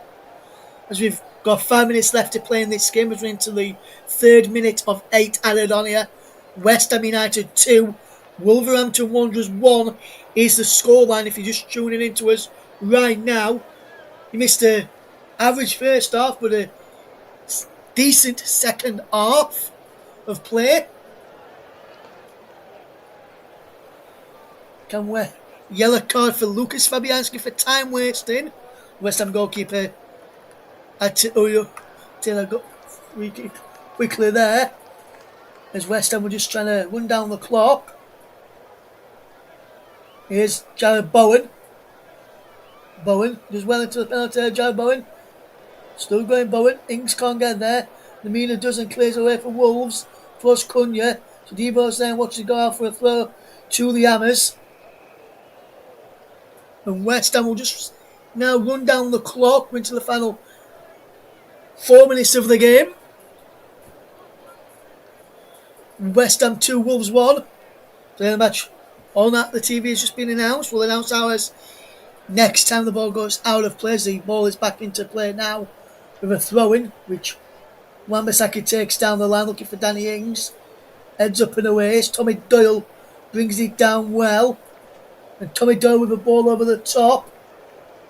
As we've got 5 minutes left to play in this game, as we're into the 3rd minute of 8 added on here. West Ham United 2, Wolverhampton Wanderers 1 is the scoreline if you're just tuning into us right now. You missed an average first half, but a decent second half of play. Can we? Yellow card for Lucas Fabianski for time wasting. West Ham goalkeeper had to hurry up till I got quickly there. As West Ham were just trying to run down the clock. Here's Jared Bowen. Bowen does well into the penalty. Jared Bowen. Still going Bowen. Ings can't get there. Lemina doesn't, clears away for Wolves. Plus Cunha. So Debo's there watching go out for a throw to the Hammers. And West Ham will just now run down the clock. We're into the final 4 minutes of the game. West Ham 2, Wolves 1. Playing the match on that, the TV has just been announced. We'll announce ours next time the ball goes out of play. The ball is back into play now with a throw-in, which Wan-Bissaka takes down the line looking for Danny Ings. Heads up and away. Tommy Doyle brings it down well. And Tommy Doyle with the ball over the top.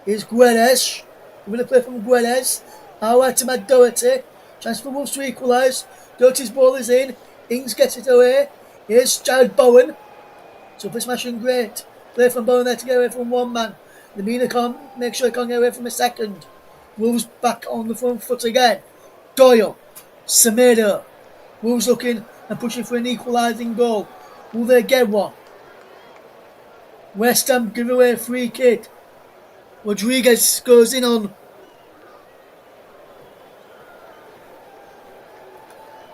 Here's Guedes. We're going to play from Guedes. Out to Matt Doherty. Chance for Wolves to equalise. Doherty's ball is in. Ings gets it away. Here's Jared Bowen. So for smashing great. Play from Bowen there to get away from one man. Lemina can't make sure he can't get away from a second. Wolves back on the front foot again. Doyle. Semedo. Wolves looking and pushing for an equalising goal. Will they get one? West Ham give away a free kick. Rodriguez goes in on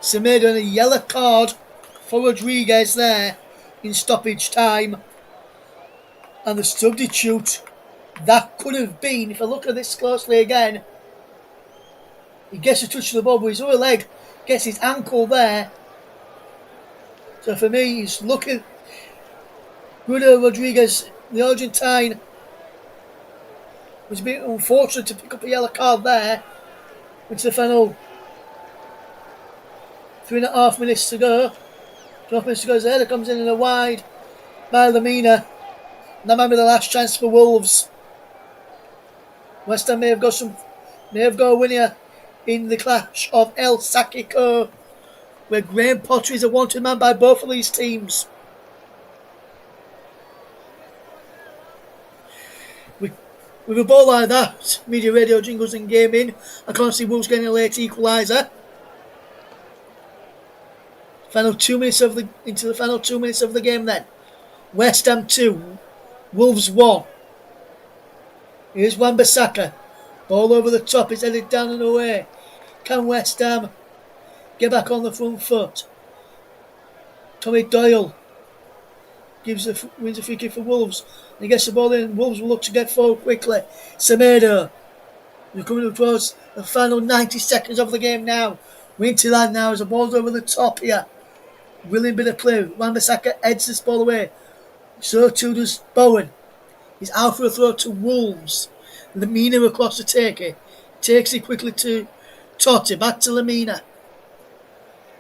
Semedo, and a yellow card for Rodriguez there in stoppage time. And the substitute, that could have been, if I look at this closely again, he gets a touch of the ball, but his other leg gets his ankle there. So for me, he's looking. Bruno Rodriguez, the Argentine, was a bit unfortunate to pick up a yellow card there. Into the final 3.5 minutes to go. 12 minutes to go. Zeta comes in a wide by Lemina. And that might be the last chance for Wolves. West Ham may have got a winner in the clash of El Sacico, where Graham Potter is a wanted man by both of these teams. With a ball like that, media, radio, jingles and gaming, I can't see Wolves getting a late equaliser. Into the final 2 minutes of the game then. West Ham 2, Wolves 1. Here's Wan-Bissaka. Ball over the top, it's headed down and away. Can West Ham get back on the front foot? Tommy Doyle wins a free kick for Wolves. And he gets the ball in. Wolves will look to get forward quickly. Semedo. We're coming towards the final 90 seconds of the game now. We're into that now as the ball's over the top here. Brilliant bit of play. Wan-Bissaka heads this ball away. So too does Bowen. He's out for a throw to Wolves. Lemina across to take it. Takes it quickly to Totti. Back to Lemina.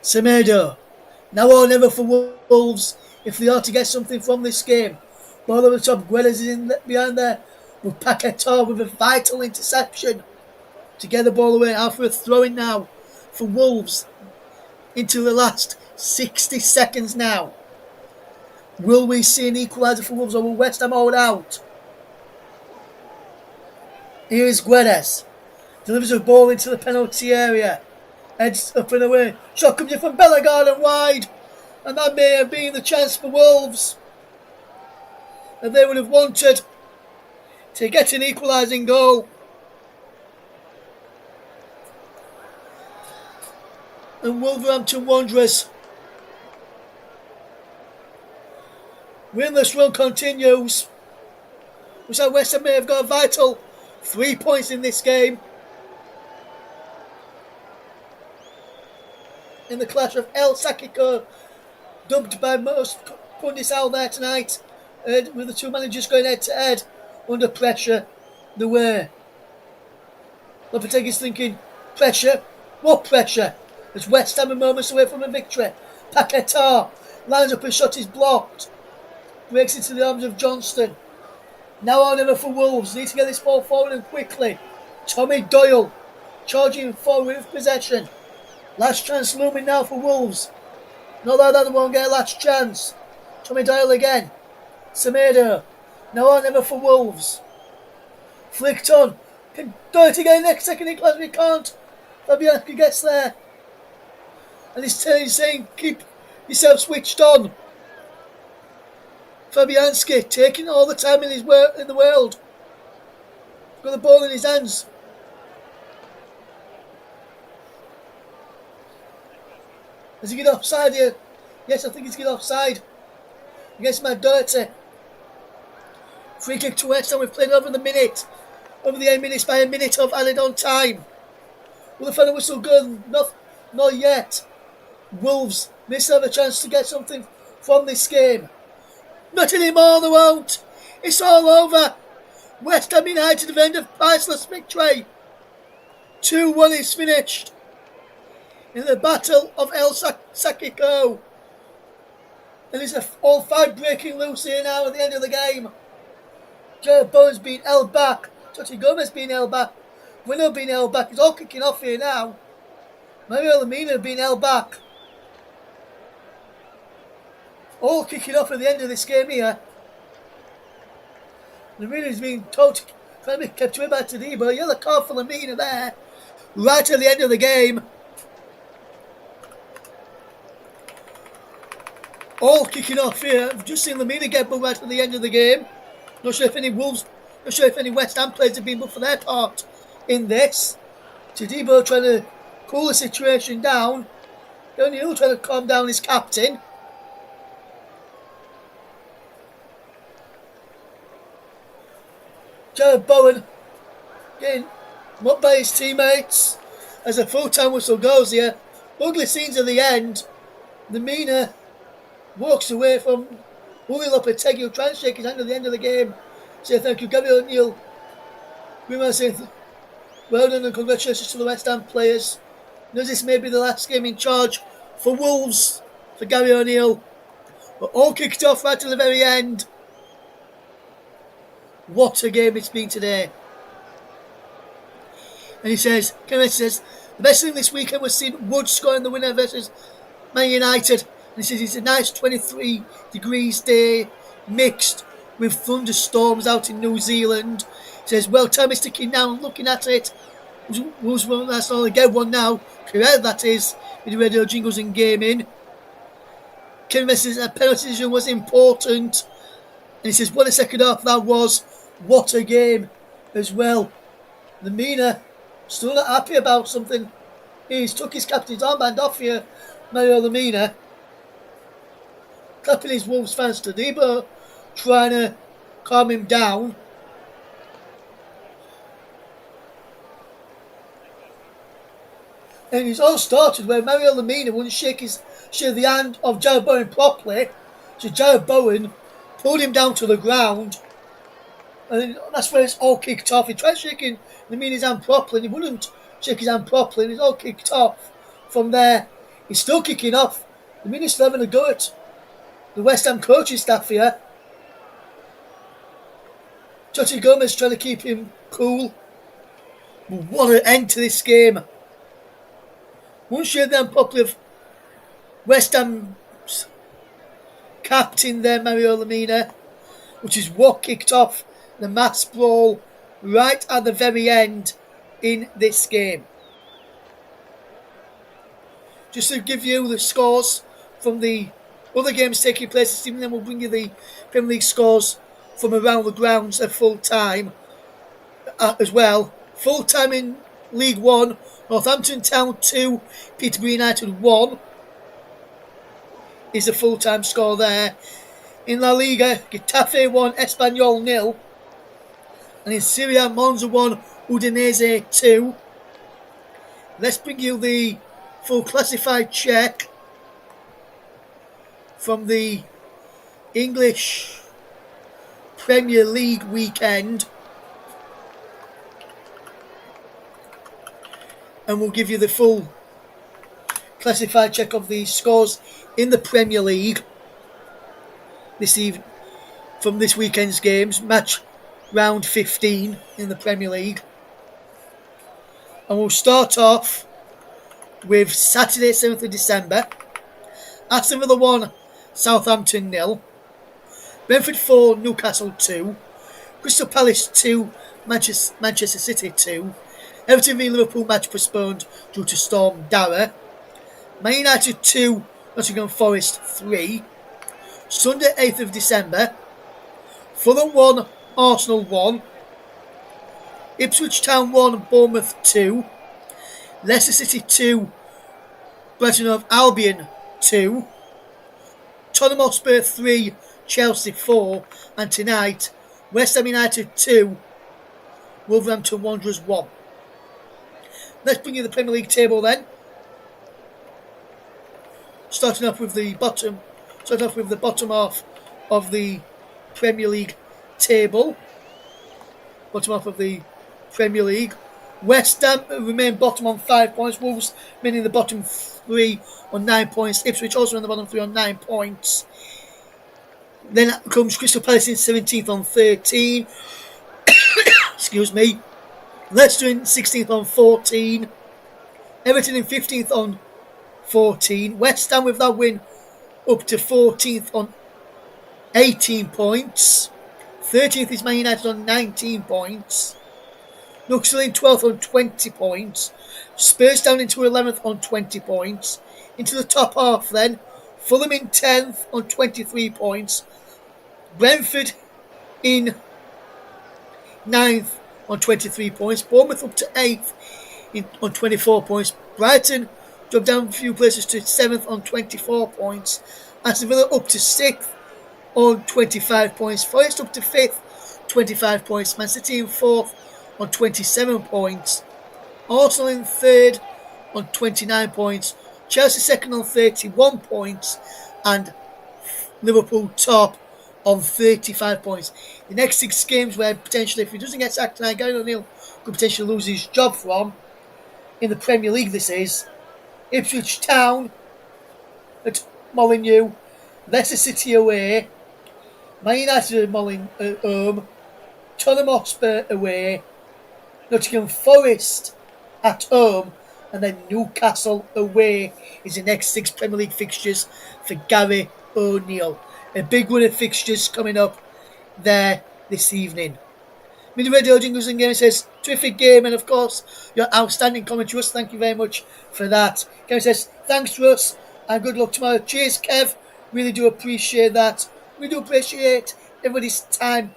Semedo. Now or never for Wolves if they are to get something from this game. Ball over the top. Guedes is in behind there with Paquetá with a vital interception to get the ball away. Out for a throw-in now for Wolves into the last 60 seconds now. Will we see an equaliser for Wolves or will West Ham hold out? Here is Guedes. Delivers a ball into the penalty area. Heads up and away. Shot comes in from Bellegarde and wide. And that may have been the chance for Wolves. And they would have wanted to get an equalising goal. And Wolverhampton Wanderers winless run continues. Which West Ham may have got a vital 3 points in this game. In the clash of El Sacico, dubbed by most pundits out there tonight, with the two managers going head to head under pressure. The way Lopetegui's thinking, pressure? What pressure? As West Ham are moments away from a victory. Paquetá lines up, his shot is blocked. Breaks into the arms of Johnston. Now or never for Wolves. Need to get this ball forward and quickly. Tommy Doyle charging forward with possession. Last chance looming now for Wolves. Not that they won't get a last chance. Tommy Doyle again. Semedo. Now or never for Wolves. Flicked on. Can Doherty get next second in class? We can't. Fabianski gets there. And he's saying, keep yourself switched on. Fabianski taking all the time in the world. Got the ball in his hands. Does he get offside here? Yes, I think he's get offside. Against Matt Doherty. Free kick to West Ham. We've played over the 8 minutes by a minute of added on time. Will the final whistle go? Not yet. Wolves may still have a chance to get something from this game. Not anymore, they won't. It's all over. West Ham United have ended a priceless victory. 2-1 is finished in the Battle of El Sacico. And it's all fight breaking loose here now at the end of the game. Jarrod Bowen's been held back. Toti Gomez being held back. Winner being held back. It's all kicking off here now. Mario Lemina being held back. All kicking off at the end of this game here. Lemina's being told to trying to be kept away by Todibo. Yellow card for Lemina there. Right at the end of the game. All kicking off here. I've just seen Lemina get booked right at the end of the game. Not sure if any West Ham players have been booked for their part in this. Todibo trying to cool the situation down. O'Neill trying to calm down his captain. Jarrod Bowen getting mocked by his teammates as a full-time whistle goes here. Ugly scenes at the end. Lemina walks away from Uri Lopetegui, trying to shake his hand at the end of the game. Say thank you, Gary O'Neill. We want to say well done and congratulations to the West Ham players. As this may be the last game in charge for Wolves, for Gary O'Neill. But all kicked off right to the very end. What a game it's been today. And he says, Kenneth says, the best thing this weekend was seeing Wood scoring the winner versus Man United. And he says it's a nice 23 degrees day mixed with thunderstorms out in New Zealand. He says, well, time is ticking down, looking at it. Wolves will that's only get one now. Correct, that is, with the radio jingles and gaming. Kevin says a penalty decision was important. And he says, what a second half that was. What a game as well. Lemina still not happy about something. He's took his captain's armband off here, Mario Lemina. Clapping his Wolves fans to Debo, trying to calm him down. And it's all started where Mario Lemina wouldn't shake the hand of Jarrod Bowen properly. So Jarrod Bowen pulled him down to the ground. And that's where it's all kicked off. He tried shaking Lemina's hand properly and he wouldn't shake his hand properly and it's all kicked off. From there, he's still kicking off. Lemina's still having a go at the West Ham coaching staff here. Toti Gomez trying to keep him cool. But what an end to this game. Won't shake the hand properly of West Ham's captain there, Mario Lemina, which is what kicked off the mass brawl right at the very end in this game. Just to give you the scores from the other games taking place this evening, then we'll bring you the Premier League scores from around the grounds at full time as well. Full time in League 1, Northampton Town 2, Peterborough United 1 is the full time score there. In La Liga, Getafe 1, Espanyol 0. And in Serie A, Monza 1, Udinese 2. Let's bring you the full classified check from the English Premier League weekend. And we'll give you the full classified check of the scores in the Premier League this evening from this weekend's games, match round 15 in the Premier League. And we'll start off with Saturday 7th of December. Aston Villa 1, Southampton 0. Brentford 4, Newcastle 2. Crystal Palace 2, Manchester City 2. Everton v Liverpool match postponed due to Storm Dara. Man United 2, Nottingham Forest 3. Sunday 8th of December. Fulham 1, Arsenal 1. Ipswich Town 1, Bournemouth 2. Leicester City 2, Brighton of Albion 2. Tottenham Hotspur 3, Chelsea 4. And tonight, West Ham United 2, Wolverhampton Wanderers 1. Let's bring you the Premier League table then. starting off with the bottom half of the Premier League table. Bottom half of the Premier League. West Ham remain bottom on 5 points. Wolves remaining in the bottom 3 on 9 points. Ipswich also in the bottom 3 on 9 points. Then comes Crystal Palace in 17th on 13. Excuse me. Leicester in 16th on 14. Everton in 15th on 14. West Ham with that win up to 14th on 18 points. 13th is Man United on 19 points. Newcastle in 12th on 20 points. Spurs down into 11th on 20 points. Into the top half then. Fulham in 10th on 23 points. Brentford in 9th on 23 points. Bournemouth up to 8th on 24 points. Brighton dropped down a few places to 7th on 24 points. Aston Villa up to 6th on 25 points. Forest up to 5th, 25 points. Man City in 4th on 27 points. Arsenal in 3rd on 29 points. Chelsea second on 31 points. And Liverpool top on 35 points. The next 6 games where potentially, if he doesn't get sacked tonight, Gary O'Neill could potentially lose his job from, in the Premier League this is, Ipswich Town at Molineux, Leicester City away, Man United at home, Tottenham Hotspur away, Nottingham Forest at home, and then Newcastle away is the next 6 Premier League fixtures for Gary O'Neill. A big run of fixtures coming up there this evening. Mid-Radio Jingles and Game says, terrific game, and of course, your outstanding commentary, Russ. Thank you very much for that. Kevin says, thanks, Russ, and good luck tomorrow. Cheers, Kev. Really do appreciate that. We do appreciate everybody's time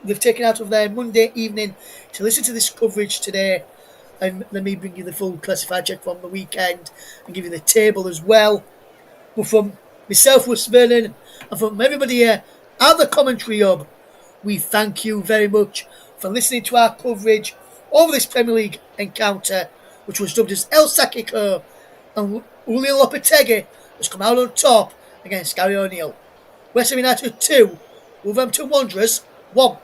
they've taken out of their Monday evening to listen to this coverage today. And let me bring you the full classified check from the weekend and give you the table as well. But from myself, Russ Vernon, and from everybody here at the Commentary Hub, we thank you very much for listening to our coverage over this Premier League encounter, which was dubbed as El Sacico, and Julian Lopetegui has come out on top against Gary O'Neill. West Ham United 2, Wolverhampton Wanderers 1.